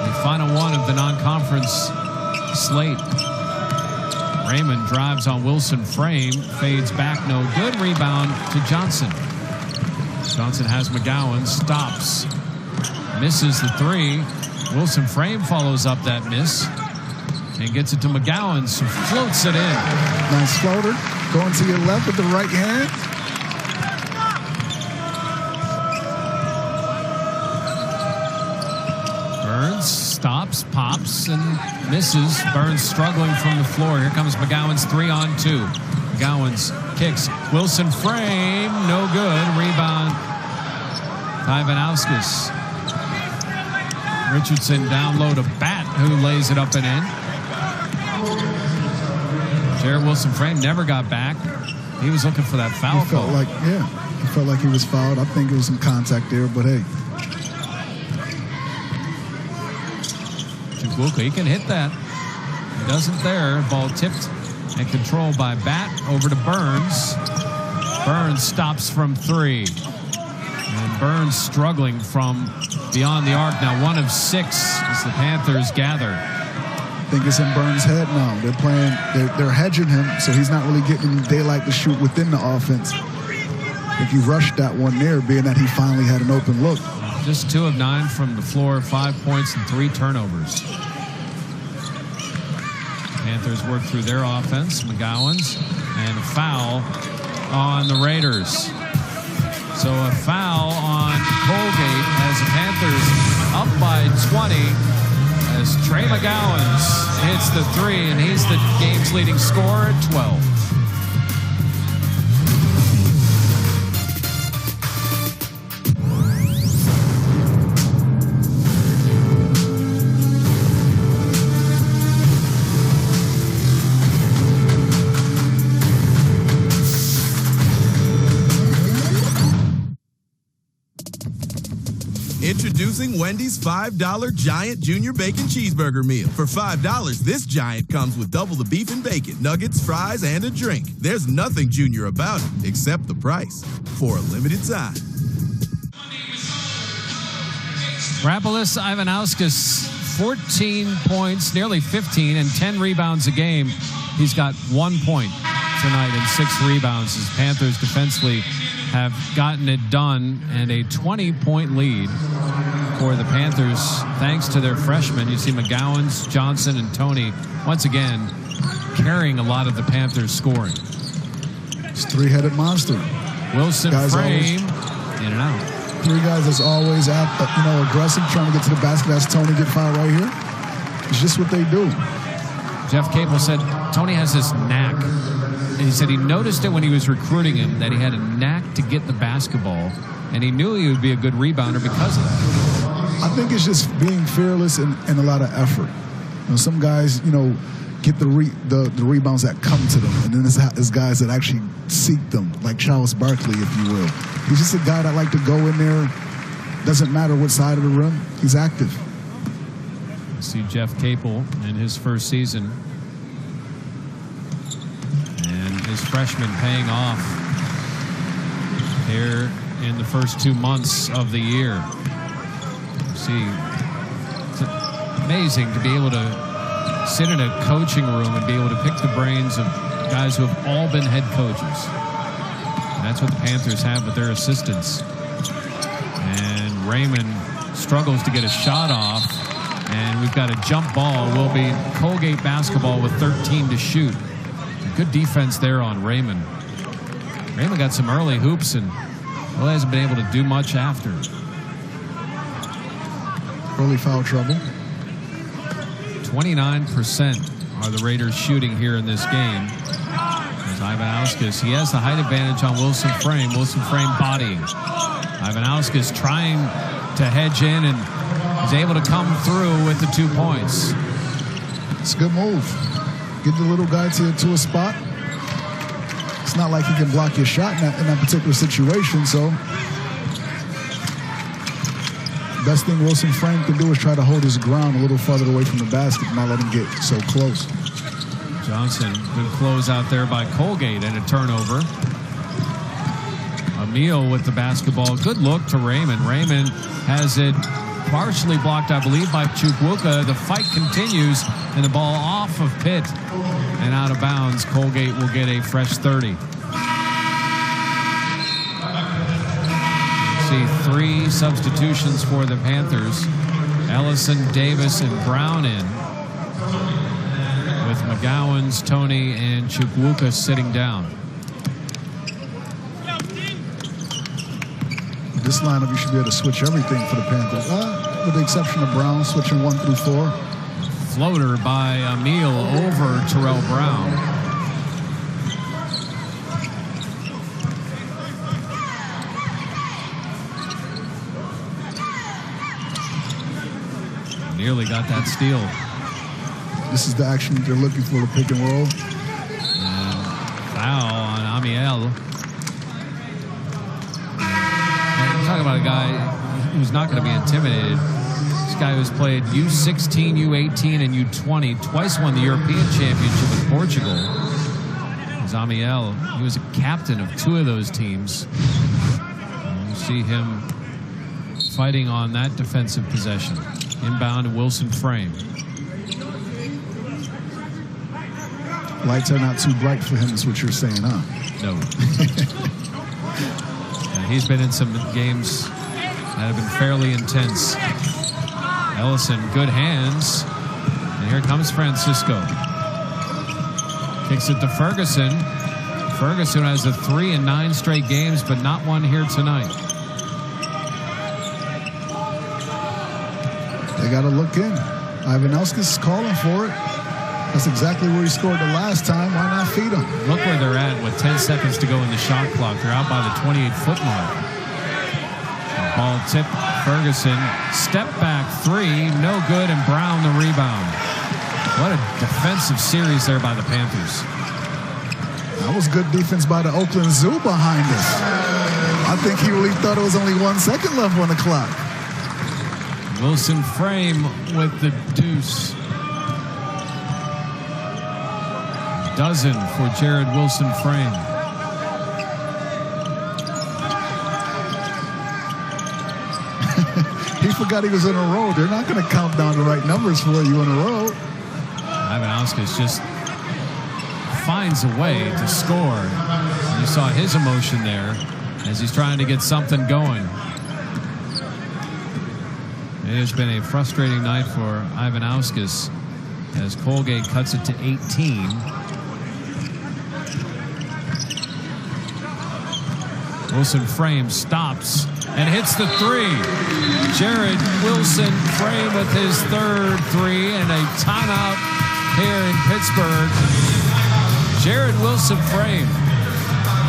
The final one of the non-conference slate. Raymond drives on Wilson Frame, fades back, no good. Rebound to Johnson. Johnson has McGowan, stops, misses the 3. Wilson Frame follows up that miss and gets it to McGowan, who floats it in. Nice floater. Going to your left with the right hand. Burns stops, pops, and misses. Burns struggling from the floor. Here comes McGowan's 3-on-2. McGowan's kicks. Wilson Frame, no good. Rebound, Ivanowskis. Richardson down low to Bat, who lays it up and in. Jared Wilson Frame never got back. He was looking for that foul call. He felt like he was fouled. I think there was some contact there, but hey. Chukwuka, he can hit that. He doesn't there. Ball tipped and controlled by Bat over to Burns. Burns stops from 3. And Burns struggling from beyond the arc. Now 1 of 6 as the Panthers gather. I think it's in Burns' head now. They're hedging him, so he's not really getting daylight to shoot within the offense. I think he rushed that one there, being that he finally had an open look. Just 2 of 9 from the floor, 5 points and 3 turnovers. Panthers work through their offense. McGowan's, and a foul on the Raiders. So a foul on Colgate as the Panthers up by 20 as Trey McGowan's hits the 3, and he's the game's leading scorer at 12. Introducing Wendy's $5 Giant Junior Bacon Cheeseburger Meal. For $5, this Giant comes with double the beef and bacon, nuggets, fries, and a drink. There's nothing junior about it, except the price. For a limited time. Rapolis Ivanowskis 14 points, nearly 15, and 10 rebounds a game. He's got 1 point tonight and 6 rebounds. His Panthers defensively have gotten it done, and a 20-point lead for the Panthers thanks to their freshmen. You see McGowan's, Johnson, and Tony once again carrying a lot of the Panthers scoring. It's three-headed monster. Wilson Frame, in and out. 3 guys that's always aggressive, trying to get to the basket. That's Tony get fouled right here. It's just what they do. Jeff Capel said Tony has this knack. And he said he noticed it when he was recruiting him, that he had a knack to get the basketball, and he knew he would be a good rebounder because of that. I think it's just being fearless and a lot of effort. Some guys, get the rebounds that come to them, and then there's guys that actually seek them, like Charles Barkley, if you will. He's just a guy that like to go in there. Doesn't matter what side of the rim, he's active. See Jeff Capel in his first season, and his freshman paying off here in the first 2 months of the year. See, it's amazing to be able to sit in a coaching room and be able to pick the brains of guys who have all been head coaches. And that's what the Panthers have with their assistants. And Raymond struggles to get a shot off, and we've got a jump ball. Will be Colgate basketball with 13 to shoot. Good defense there on Raymond. Raymond got some early hoops and really hasn't been able to do much after. Early foul trouble. 29% are the Raiders shooting here in this game. As Ivanauskas, he has the height advantage on Wilson Frame. Wilson Frame bodying. Ivanauskas trying to hedge in, and he's able to come through with the 2 points. It's a good move. Get the little guy to a spot. It's not like he can block your shot in that particular situation, so best thing Wilson Frame can do is try to hold his ground a little farther away from the basket, not let him get so close. Johnson, good close out there by Colgate, and a turnover. Emil with the basketball. Good look to Raymond. Raymond has it partially blocked, I believe, by Chukwuka. The fight continues, and the ball off of Pitt and out of bounds. Colgate will get a fresh 30. See 3 substitutions for the Panthers. Ellison, Davis, and Brown in, with McGowan's, Tony, and Chukwuka sitting down. This lineup, you should be able to switch everything for the Panthers, with the exception of Brown, switching 1 through 4. Floater by Emil over Terrell Brown. Nearly got that steal. This is the action they're looking for, the pick and roll. And foul on Amiel. I'm talking about a guy who's not going to be intimidated. This guy who's played U16, U18, and U20, twice won the European Championship with Portugal. As Amiel, he was a captain of 2 of those teams. And you see him fighting on that defensive possession. Inbound to Wilson Frame. Lights are not too bright for him, is what you're saying, huh? No. Yeah, he's been in some games that have been fairly intense. Ellison, good hands. And here comes Francisco. Kicks it to Ferguson. Ferguson has a 3 in 9 straight games, but not one here tonight. They got to look in. Ivanauskas is calling for it. That's exactly where he scored the last time. Why not feed him? Look where they're at with 10 seconds to go in the shot clock. They're out by the 28-foot mark. Ball tip, Ferguson. Step back 3, no good, and Brown the rebound. What a defensive series there by the Panthers. That was good defense by the Oakland Zoo behind us. I think he really thought it was only 1 second left on the clock. Wilson Frame with the deuce. Dozen for Jared Wilson Frame. He forgot he was in a row. They're not going to count down the right numbers for you in a row. Ivanauskas just finds a way to score. You saw his emotion there as he's trying to get something going. It has been a frustrating night for Ivanauskas as Colgate cuts it to 18. Wilson Frame stops and hits the three. Jared Wilson Frame with his third three and a timeout here in Pittsburgh. Jared Wilson Frame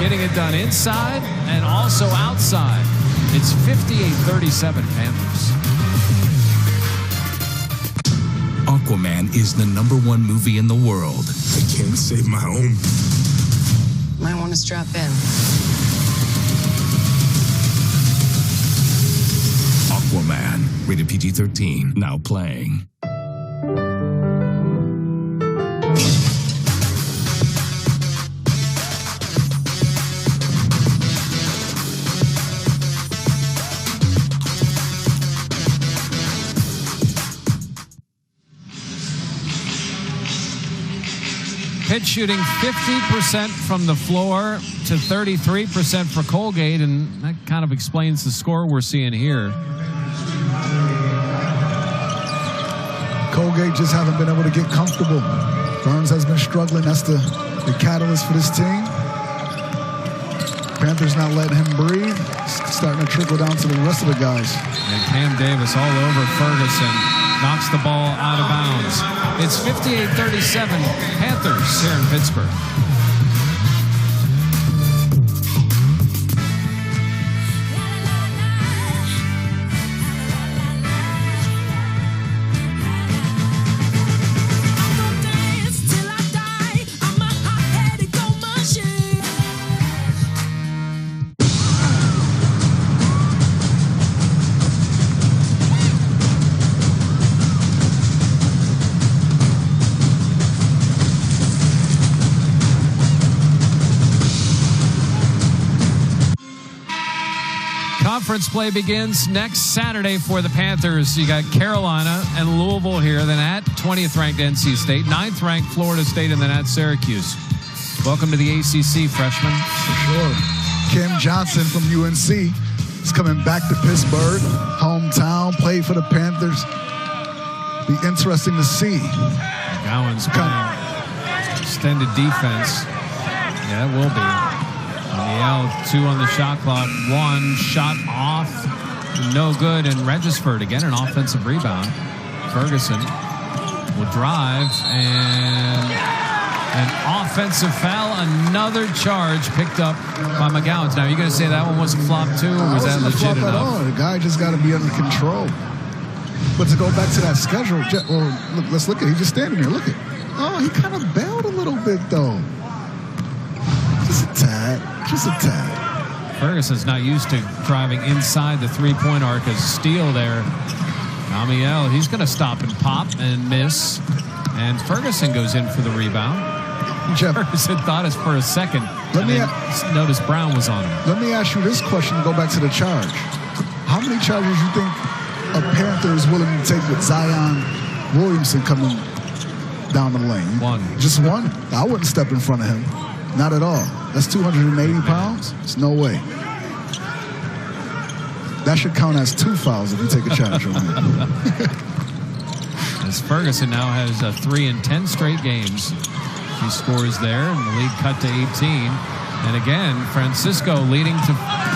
getting it done inside and also outside. It's 58-37 Panthers. Aquaman is the #1 movie in the world. I can't save my home. Might want to strap in. Aquaman, rated PG-13, now playing. Pitt shooting 50% from the floor to 33% for Colgate, and that kind of explains the score we're seeing here. Colgate just haven't been able to get comfortable. Burns has been struggling. That's the catalyst for this team. Panthers not letting him breathe. It's starting to trickle down to the rest of the guys. And Cam Davis all over Ferguson. Knocks the ball out of bounds. It's 58-37 Panthers here in Pittsburgh. Conference play begins next Saturday for the Panthers. You got Carolina and Louisville here, then at 20th ranked NC State, 9th ranked Florida State, and then at Syracuse. Welcome to the ACC, freshman. For sure. Kim Johnson from UNC is coming back to Pittsburgh, hometown, played for the Panthers. Be interesting to see. McGowan's playing extended defense. Yeah, it will be. Amiel, 2 on the shot clock, 1 shot off, no good, and Regisford again an offensive rebound. Ferguson will drive, and an offensive foul, another charge picked up by McGowan. Now, you're going to say that one was a flop too, or was that legit enough? The guy just got to be under control. But to go back to that schedule, look, let's look at it. He's just standing there. Look at it. Oh, he kind of bailed a little bit, though. Just a tad. Just a tad. Ferguson's not used to driving inside the three-point arc as Steele there. Amiel, he's going to stop and pop and miss. And Ferguson goes in for the rebound. Jeff, Ferguson thought it for a second. Notice Brown was on him. Let me ask you this question to go back to the charge. How many charges you think a Panther is willing to take with Zion Williamson coming down the lane? 1. Just 1? I wouldn't step in front of him. Not at all. That's 280 pounds? There's no way. That should count as 2 fouls if you take a charge on him. As Ferguson now has 3 in 10 straight games. He scores there, and the lead cut to 18. And again, Francisco leading to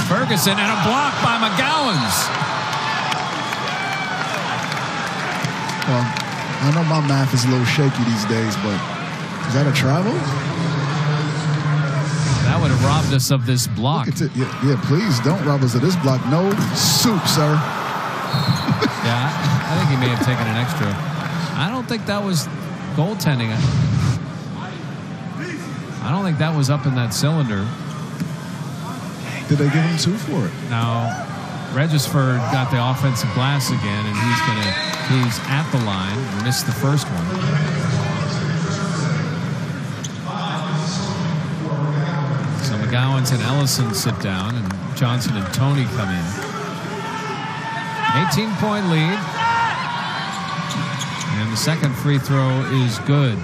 Ferguson, and a block by McGowan's. Well, I know my math is a little shaky these days, but is that a travel? That would have robbed us of this block. Yeah, please don't rob us of this block. No soup, sir. Yeah, I think he may have taken an extra. I don't think that was goaltending. I don't think that was up in that cylinder. Did they give him 2 for it? No. Regisford got the offensive glass again, and he's at the line. Missed the first one. McGowans and Ellison sit down, and Johnson and Tony come in. 18-point lead. And the second free throw is good.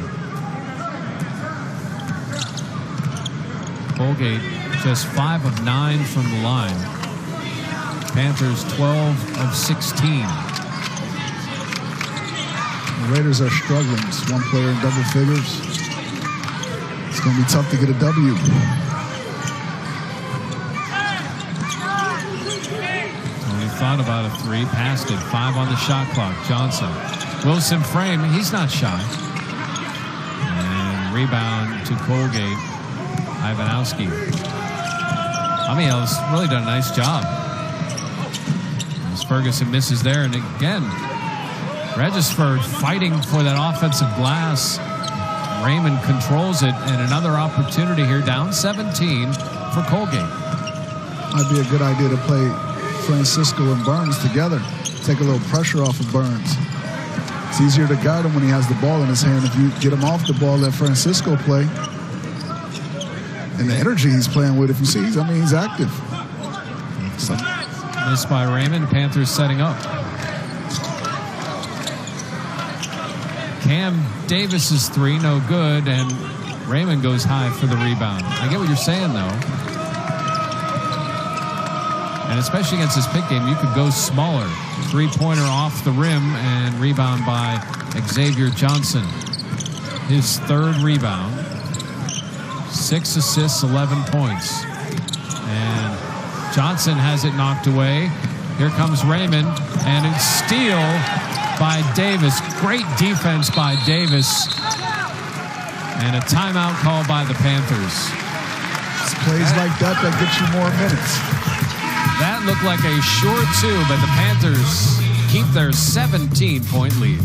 Colgate just 5 of 9 from the line. Panthers 12 of 16. The Raiders are struggling. Just one player in double figures. It's going to be tough to get a W. Only thought about a 3, passed it. 5 on the shot clock. Johnson. Wilson frame. He's not shy. And rebound to Colgate. Ivanowski. Amiel's really done a nice job. As Ferguson misses there, and again, Regisford fighting for that offensive glass. Raymond controls it, and another opportunity here, down 17 for Colgate. Might be a good idea to play Francisco and Burns together. Take a little pressure off of Burns. It's easier to guard him when he has the ball in his hand. If you get him off the ball, let Francisco play. And the energy he's playing with, if you see, he's active. So. Missed by Raymond. Panthers setting up. Cam Davis's 3, no good, and Raymond goes high for the rebound. I get what you're saying, though. And especially against this Pitt game, you could go smaller. 3-pointer off the rim and rebound by Xavier Johnson. His 3rd rebound. 6 assists, 11 points. And Johnson has it knocked away. Here comes Raymond, and it's steal by Davis. Great defense by Davis. And a timeout called by the Panthers. It's plays like that get you more minutes. That looked like a short 2, but the Panthers keep their 17-point lead.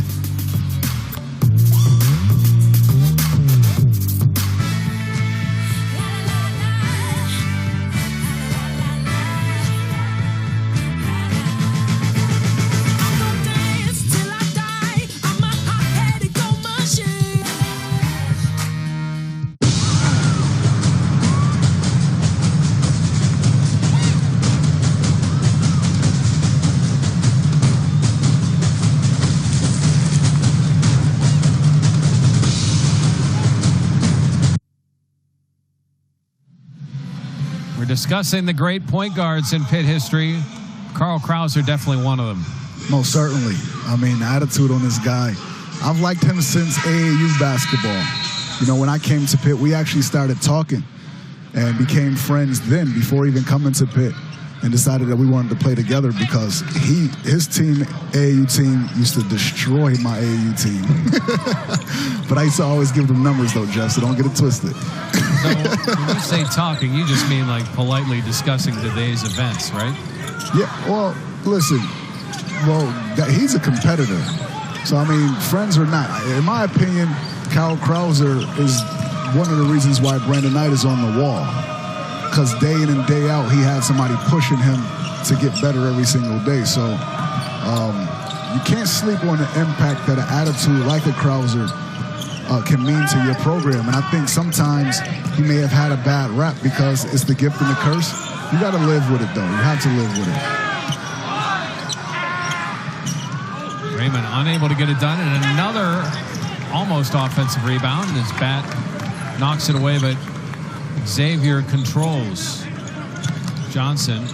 Discussing the great point guards in Pitt history. Carl Krauser, definitely one of them. Most certainly. The attitude on this guy. I've liked him since AAU basketball. You know, when I came to Pitt, we actually started talking and became friends then before even coming to Pitt, and decided that we wanted to play together because his team, AAU team, used to destroy my AAU team. But I used to always give them numbers, though, Jeff, so don't get it twisted. So when you say talking, you just mean like politely discussing today's events, right? Yeah, well, listen, he's a competitor. So, friends or not, in my opinion, Carl Krauser is one of the reasons why Brandon Knight is on the wall. Because day in and day out, he had somebody pushing him to get better every single day. So you can't sleep on the impact that an attitude like a Krauser can mean to your program. And I think sometimes he may have had a bad rap because it's the gift and the curse. You got to live with it, though. You have to live with it. Raymond unable to get it done, and another almost offensive rebound. His bat knocks it away, but Xavier controls. Johnson,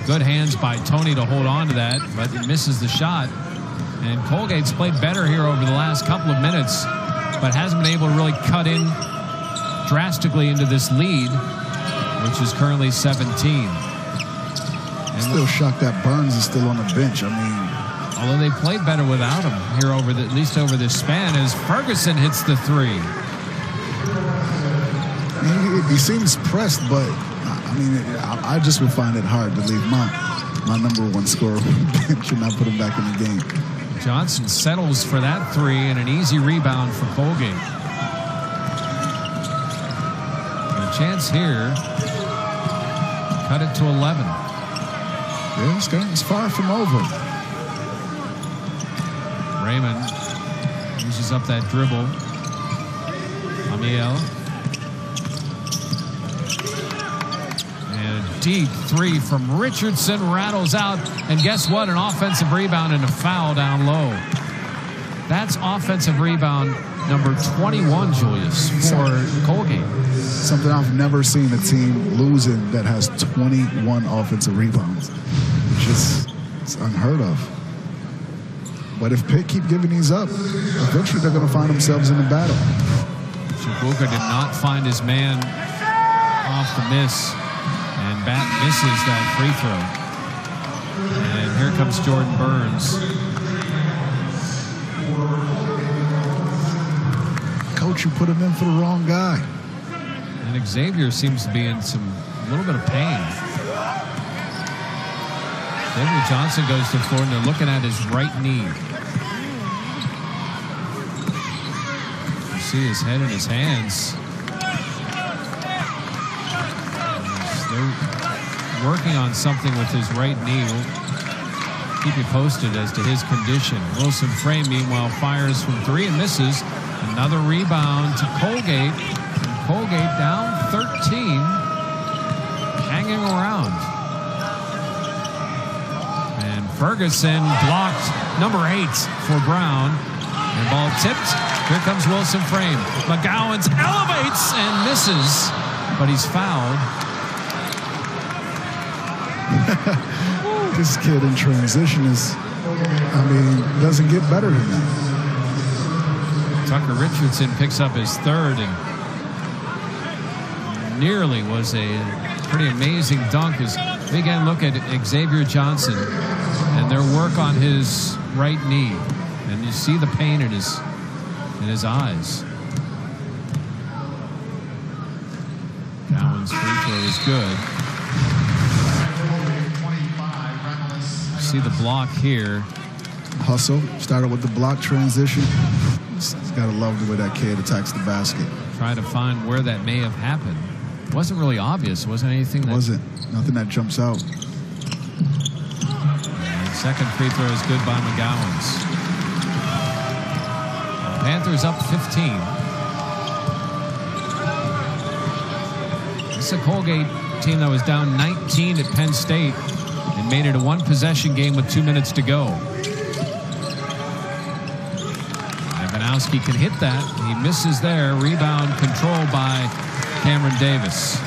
good hands by Tony to hold on to that, but he misses the shot. And Colgate's played better here over the last couple of minutes, but hasn't been able to really cut in drastically into this lead, which is currently 17. I'm still shocked that Burns is still on the bench. Although they played better without him here at least over this span, as Ferguson hits the 3. He seems pressed, but I just would find it hard to leave my number 1 scorer on the bench and not put him back in the game. Johnson settles for that 3 and an easy rebound for Colgate. And a chance here. Cut it to 11. Yeah, it's far from over. Raymond uses up that dribble. Amiel. And deep three from Richardson rattles out. And guess what? An offensive rebound and a foul down low. That's offensive rebound number 21, Julius, for Colgate. Something I've never seen a team losing that has 21 offensive rebounds. It's unheard of. But if Pitt keep giving these up, eventually they're going to find themselves in the battle. Shabuka did not find his man off the miss, and Bat misses that free throw. And here comes Jordan Burns. Coach, you put him in for the wrong guy. And Xavier seems to be in a little bit of pain. Xavier Johnson goes to the floor, and they're looking at his right knee. You see his head in his hands. They're working on something with his right knee. We'll keep you posted as to his condition. Wilson Frame, meanwhile, fires from three and misses. Another rebound to Colgate. And Colgate down 13, hanging around. And Ferguson blocked number 8 for Brown. And ball tipped. Here comes Wilson Frame. McGowan's elevates and misses, but he's fouled. This kid in transition doesn't get better than that. Tucker Richardson picks up his third, and nearly was a pretty amazing dunk. As we again look at Xavier Johnson and their work on his right knee, and you see the pain in his eyes. Gowan's free throw is good. See the block here. Hustle started with the block transition. He's got to love the way that kid attacks the basket. Try to find where that may have happened. It wasn't really obvious. Wasn't anything that... Nothing that jumps out. And second free throw is good by McGowan's. Panthers up 15. This is a Colgate team that was down 19 at Penn State and made it a one-possession game with 2 minutes to go. Ivanowski can hit that. He misses there. Rebound controlled by Cameron Davis.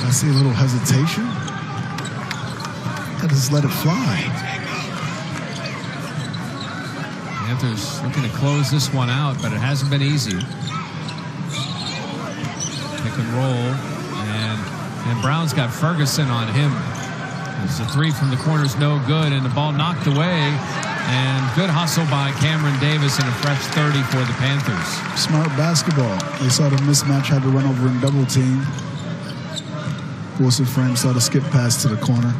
I see a little hesitation. I just let it fly. Panthers looking to close this one out, but it hasn't been easy. Pick and roll. And Brown's got Ferguson on him. There's a three from the corner's no good, and the ball knocked away. And good hustle by Cameron Davis and a fresh 30 for the Panthers. Smart basketball. They saw the mismatch, had to run over and double team. Wilson Frame saw the skip pass to the corner.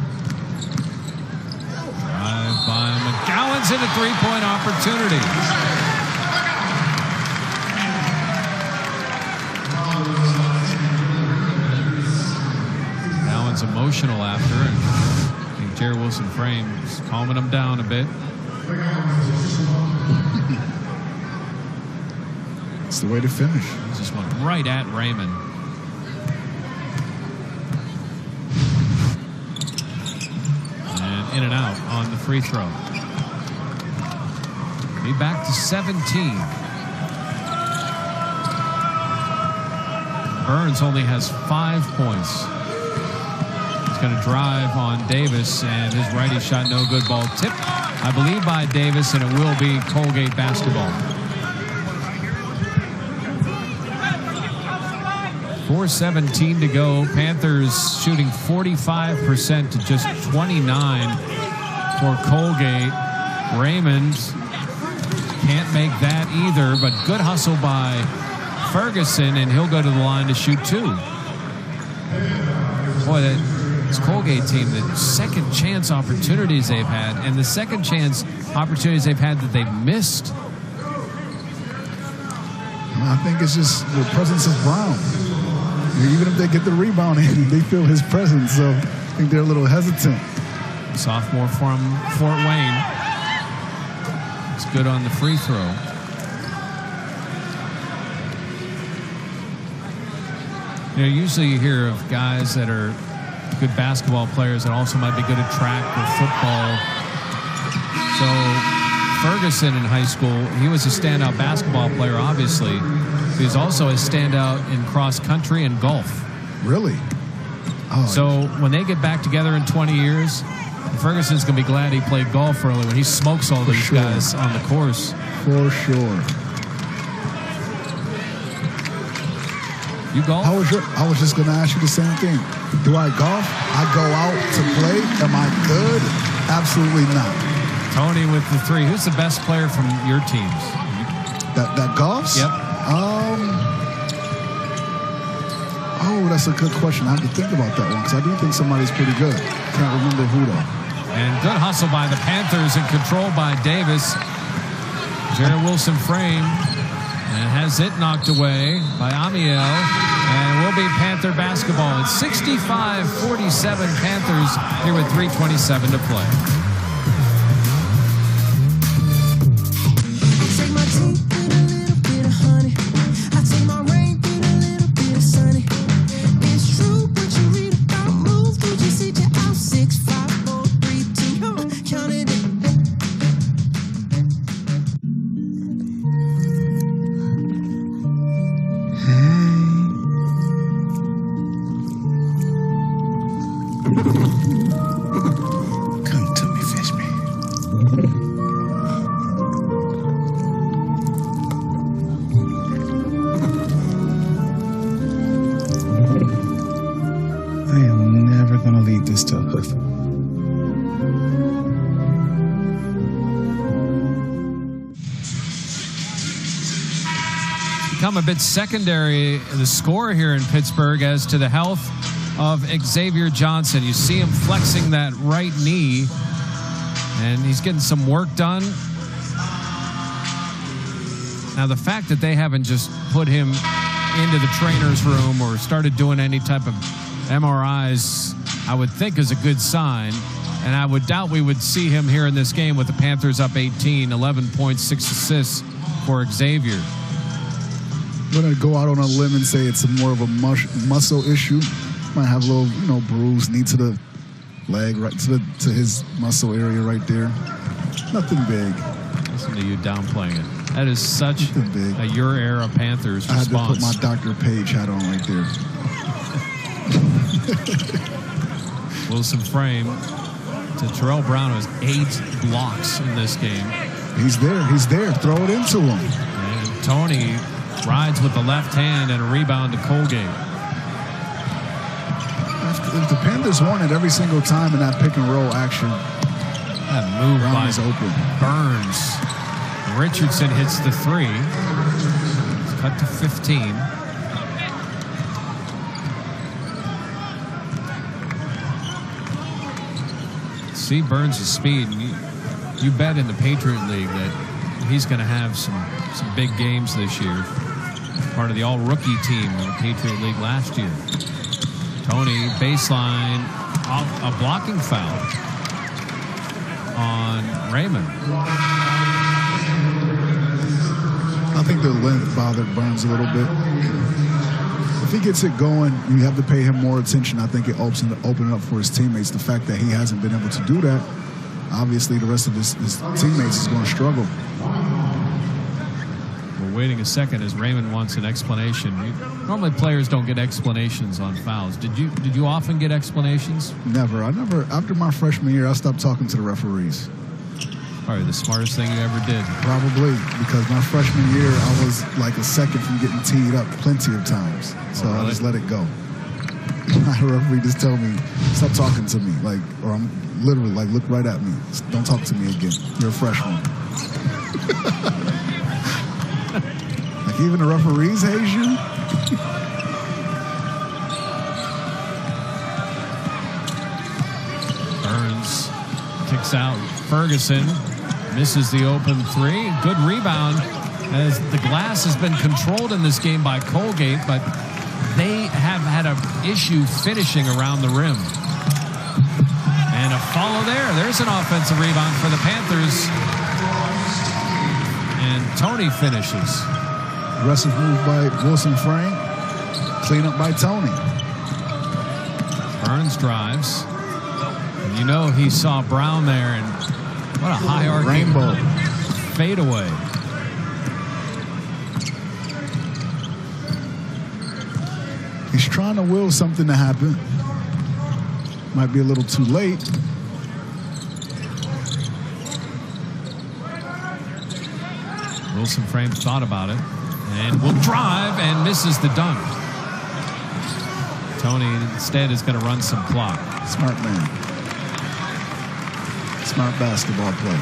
Drive by McGowan's in a three-point opportunity. McGowan's emotional after, and I think Jerry Wilson Frame is calming him down a bit. It's the way to finish. He just went right at Raymond. And in and out on the free throw. Be back to 17. Burns only has 5 points. He's going to drive on Davis, and his righty shot no good. Ball tipped, I believe, by Davis, and it will be Colgate basketball. 4:17 to go. Panthers shooting 45% to just 29 for Colgate. Raymond can't make that either, but good hustle by Ferguson, and he'll go to the line to shoot 2. Boy, this Colgate team, the second chance opportunities they've had, and the second chance opportunities they've had that they've missed. I think it's just the presence of Brown. Even if they get the rebound in, they feel his presence, so I think they're a little hesitant. Sophomore from Fort Wayne. It's good on the free throw. You know, usually you hear of guys that are good basketball players that also might be good at track or football. So Ferguson in high school, he was a standout basketball player, obviously. He was also a standout in cross country and golf. Really? Oh, so when they get back together in 20 years, Ferguson's going to be glad he played golf early when he smokes all these guys on the course. For sure. You golf? I was just going to ask you the same thing. Do I golf? I go out to play. Am I good? Absolutely not. Tony with the 3. Who's the best player from your teams? That golfs? Yep. Oh, that's a good question. I have to think about that one because I do think somebody's pretty good. Can't remember who though. And good hustle by the Panthers and controlled by Davis. Jared Wilson frame and has it knocked away by Amiel. And it will be Panther basketball. It's 65-47 Panthers here with 3:27 to play. Become a bit secondary, the score here in Pittsburgh, as to the health of Xavier Johnson. You see him flexing that right knee, and he's getting some work done. Now, the fact that they haven't just put him into the trainer's room or started doing any type of MRIs, I would think is a good sign. And I would doubt we would see him here in this game with the Panthers up 18, 11 points, 6 assists for Xavier. I'm going to go out on a limb and say it's more of a muscle issue. Might have a little, bruise, knee to the leg, right to his muscle area right there. Nothing big. Listen to you downplaying it. That is such a your era Panthers response. I had to put my Dr. Page hat on right there. Wilson frame to Terrell Brown, who has 8 blocks in this game. He's there. Throw it into him. And Tony rides with the left hand and a rebound to Colgate. If the Panthers want it every single time in that pick and roll action, that move Brown by is open. Burns. Richardson hits the 3. It's cut to 15. See Burns' speed. You bet in the Patriot League that he's going to have some big games this year. Part of the all-rookie team in the Patriot League last year. Tony, baseline, a blocking foul on Raymond. I think the length bothered Burns a little bit. If he gets it going, you have to pay him more attention. I think it opens it up for his teammates. The fact that he hasn't been able to do that, obviously the rest of his teammates is going to struggle. We're waiting a second as Raymond wants an explanation. Normally players don't get explanations on fouls. Did you often get explanations? Never. After my freshman year, I stopped talking to the referees. Probably the smartest thing you ever did. Probably, because my freshman year, I was like a second from getting teed up plenty of times. So I just let it go. My referee just told me, stop talking to me. Or I'm literally look right at me. Don't talk to me again. You're a freshman. Even the referees hate you? Burns kicks out. Ferguson misses the open 3. Good rebound as the glass has been controlled in this game by Colgate, but they have had an issue finishing around the rim. And a follow there. There's an offensive rebound for the Panthers. And Tony finishes. Aggressive move by Wilson frame. Clean up by Tony. Burns drives. And you know he saw Brown there, and what a high arcing rainbow fadeaway. He's trying to will something to happen. Might be a little too late. Wilson Frame thought about it and will drive and misses the dunk. Tony instead is going to run some clock. Smart man. Smart basketball player.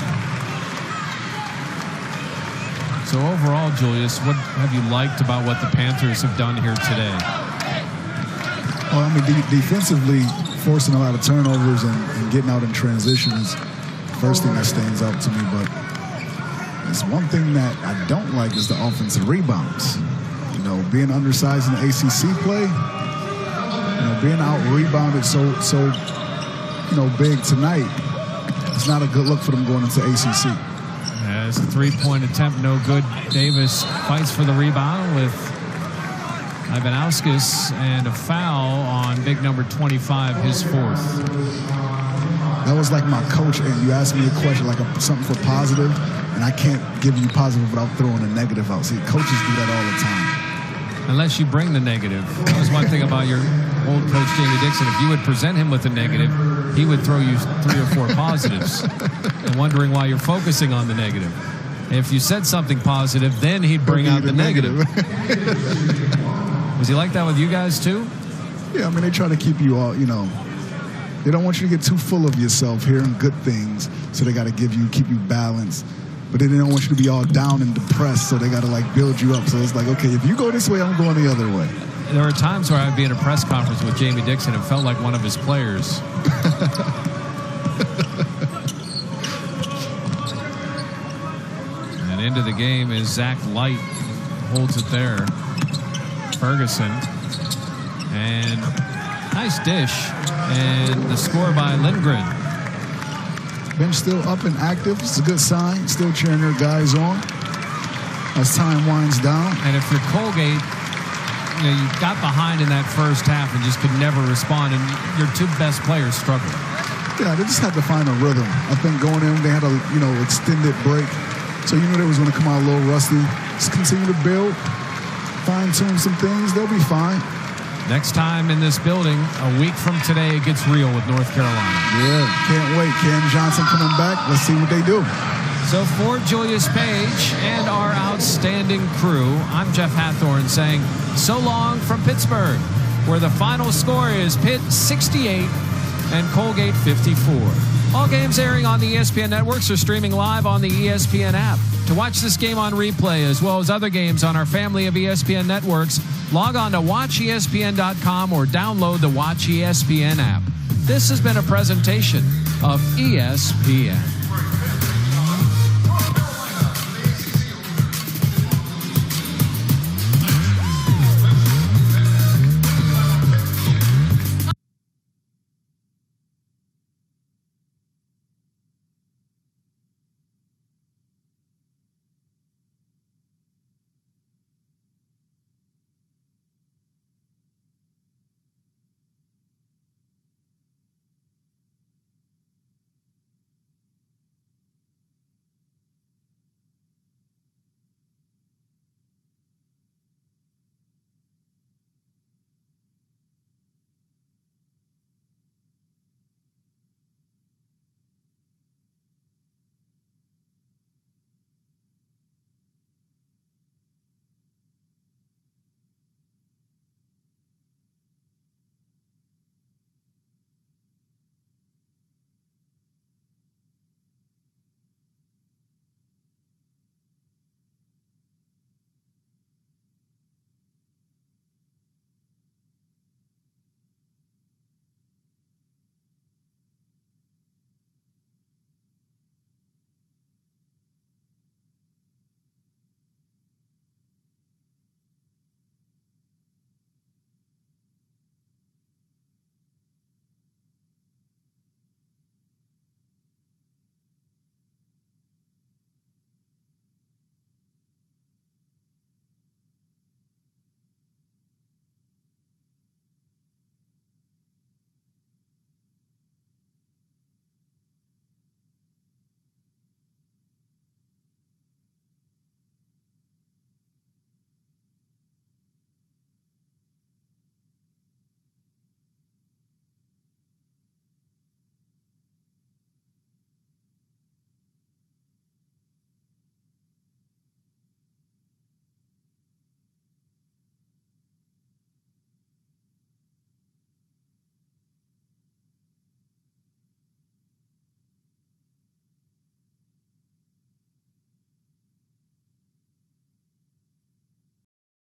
So overall, Julius, what have you liked about what the Panthers have done here today? Well, I mean, defensively, forcing a lot of turnovers and getting out in transition is the first thing that stands out to me. But it's one thing that I don't like is the offensive rebounds. You know, being undersized in the ACC play, you know, being out rebounded so big tonight, it's not a good look for them going into ACC. As a three-point attempt, no good. Davis fights for the rebound with Ivanauskas, and a foul on big number 25, his fourth. That was like my coach, and you asked me a question, like something for positive, and I can't give you positive without throwing a negative out. See, coaches do that all the time. Unless you bring the negative. That was one thing about your old coach, Jamie Dixon. If you would present him with a negative, he would throw you 3 or 4 positives. And wondering why you're focusing on the negative. If you said something positive, then he'd bring out the negative. Was he like that with you guys too? Yeah, I mean, they try to keep you all, you know, they don't want you to get too full of yourself, hearing good things, so they got to keep you balanced. But then they don't want you to be all down and depressed, so they got to like build you up. So it's like, okay, if you go this way, I'm going the other way. There were times where I'd be in a press conference with Jamie Dixon and felt like one of his players. And into the game is Zach Light, holds it there. Ferguson, and nice dish, and the score by Lindgren. Bench still up and active. It's a good sign. Still cheering their guys on as time winds down. And if you're Colgate, you know, you got behind in that first half and just could never respond, and your 2 best players struggled. Yeah, they just had to find a rhythm. I think going in, they had a extended break, so you knew they was going to come out a little rusty. Just continue to build. Fine-tune some things, they'll be fine. Next time in this building, a week from today, it gets real with North Carolina. Yeah, can't wait. Cam Johnson coming back. Let's see what they do. So for Julius Page and our outstanding crew, I'm Jeff Hathorn saying so long from Pittsburgh, where the final score is Pitt 68 and Colgate 54. All games airing on the ESPN networks are streaming live on the ESPN app. To watch this game on replay, as well as other games on our family of ESPN networks, log on to watchespn.com or download the Watch ESPN app. This has been a presentation of ESPN.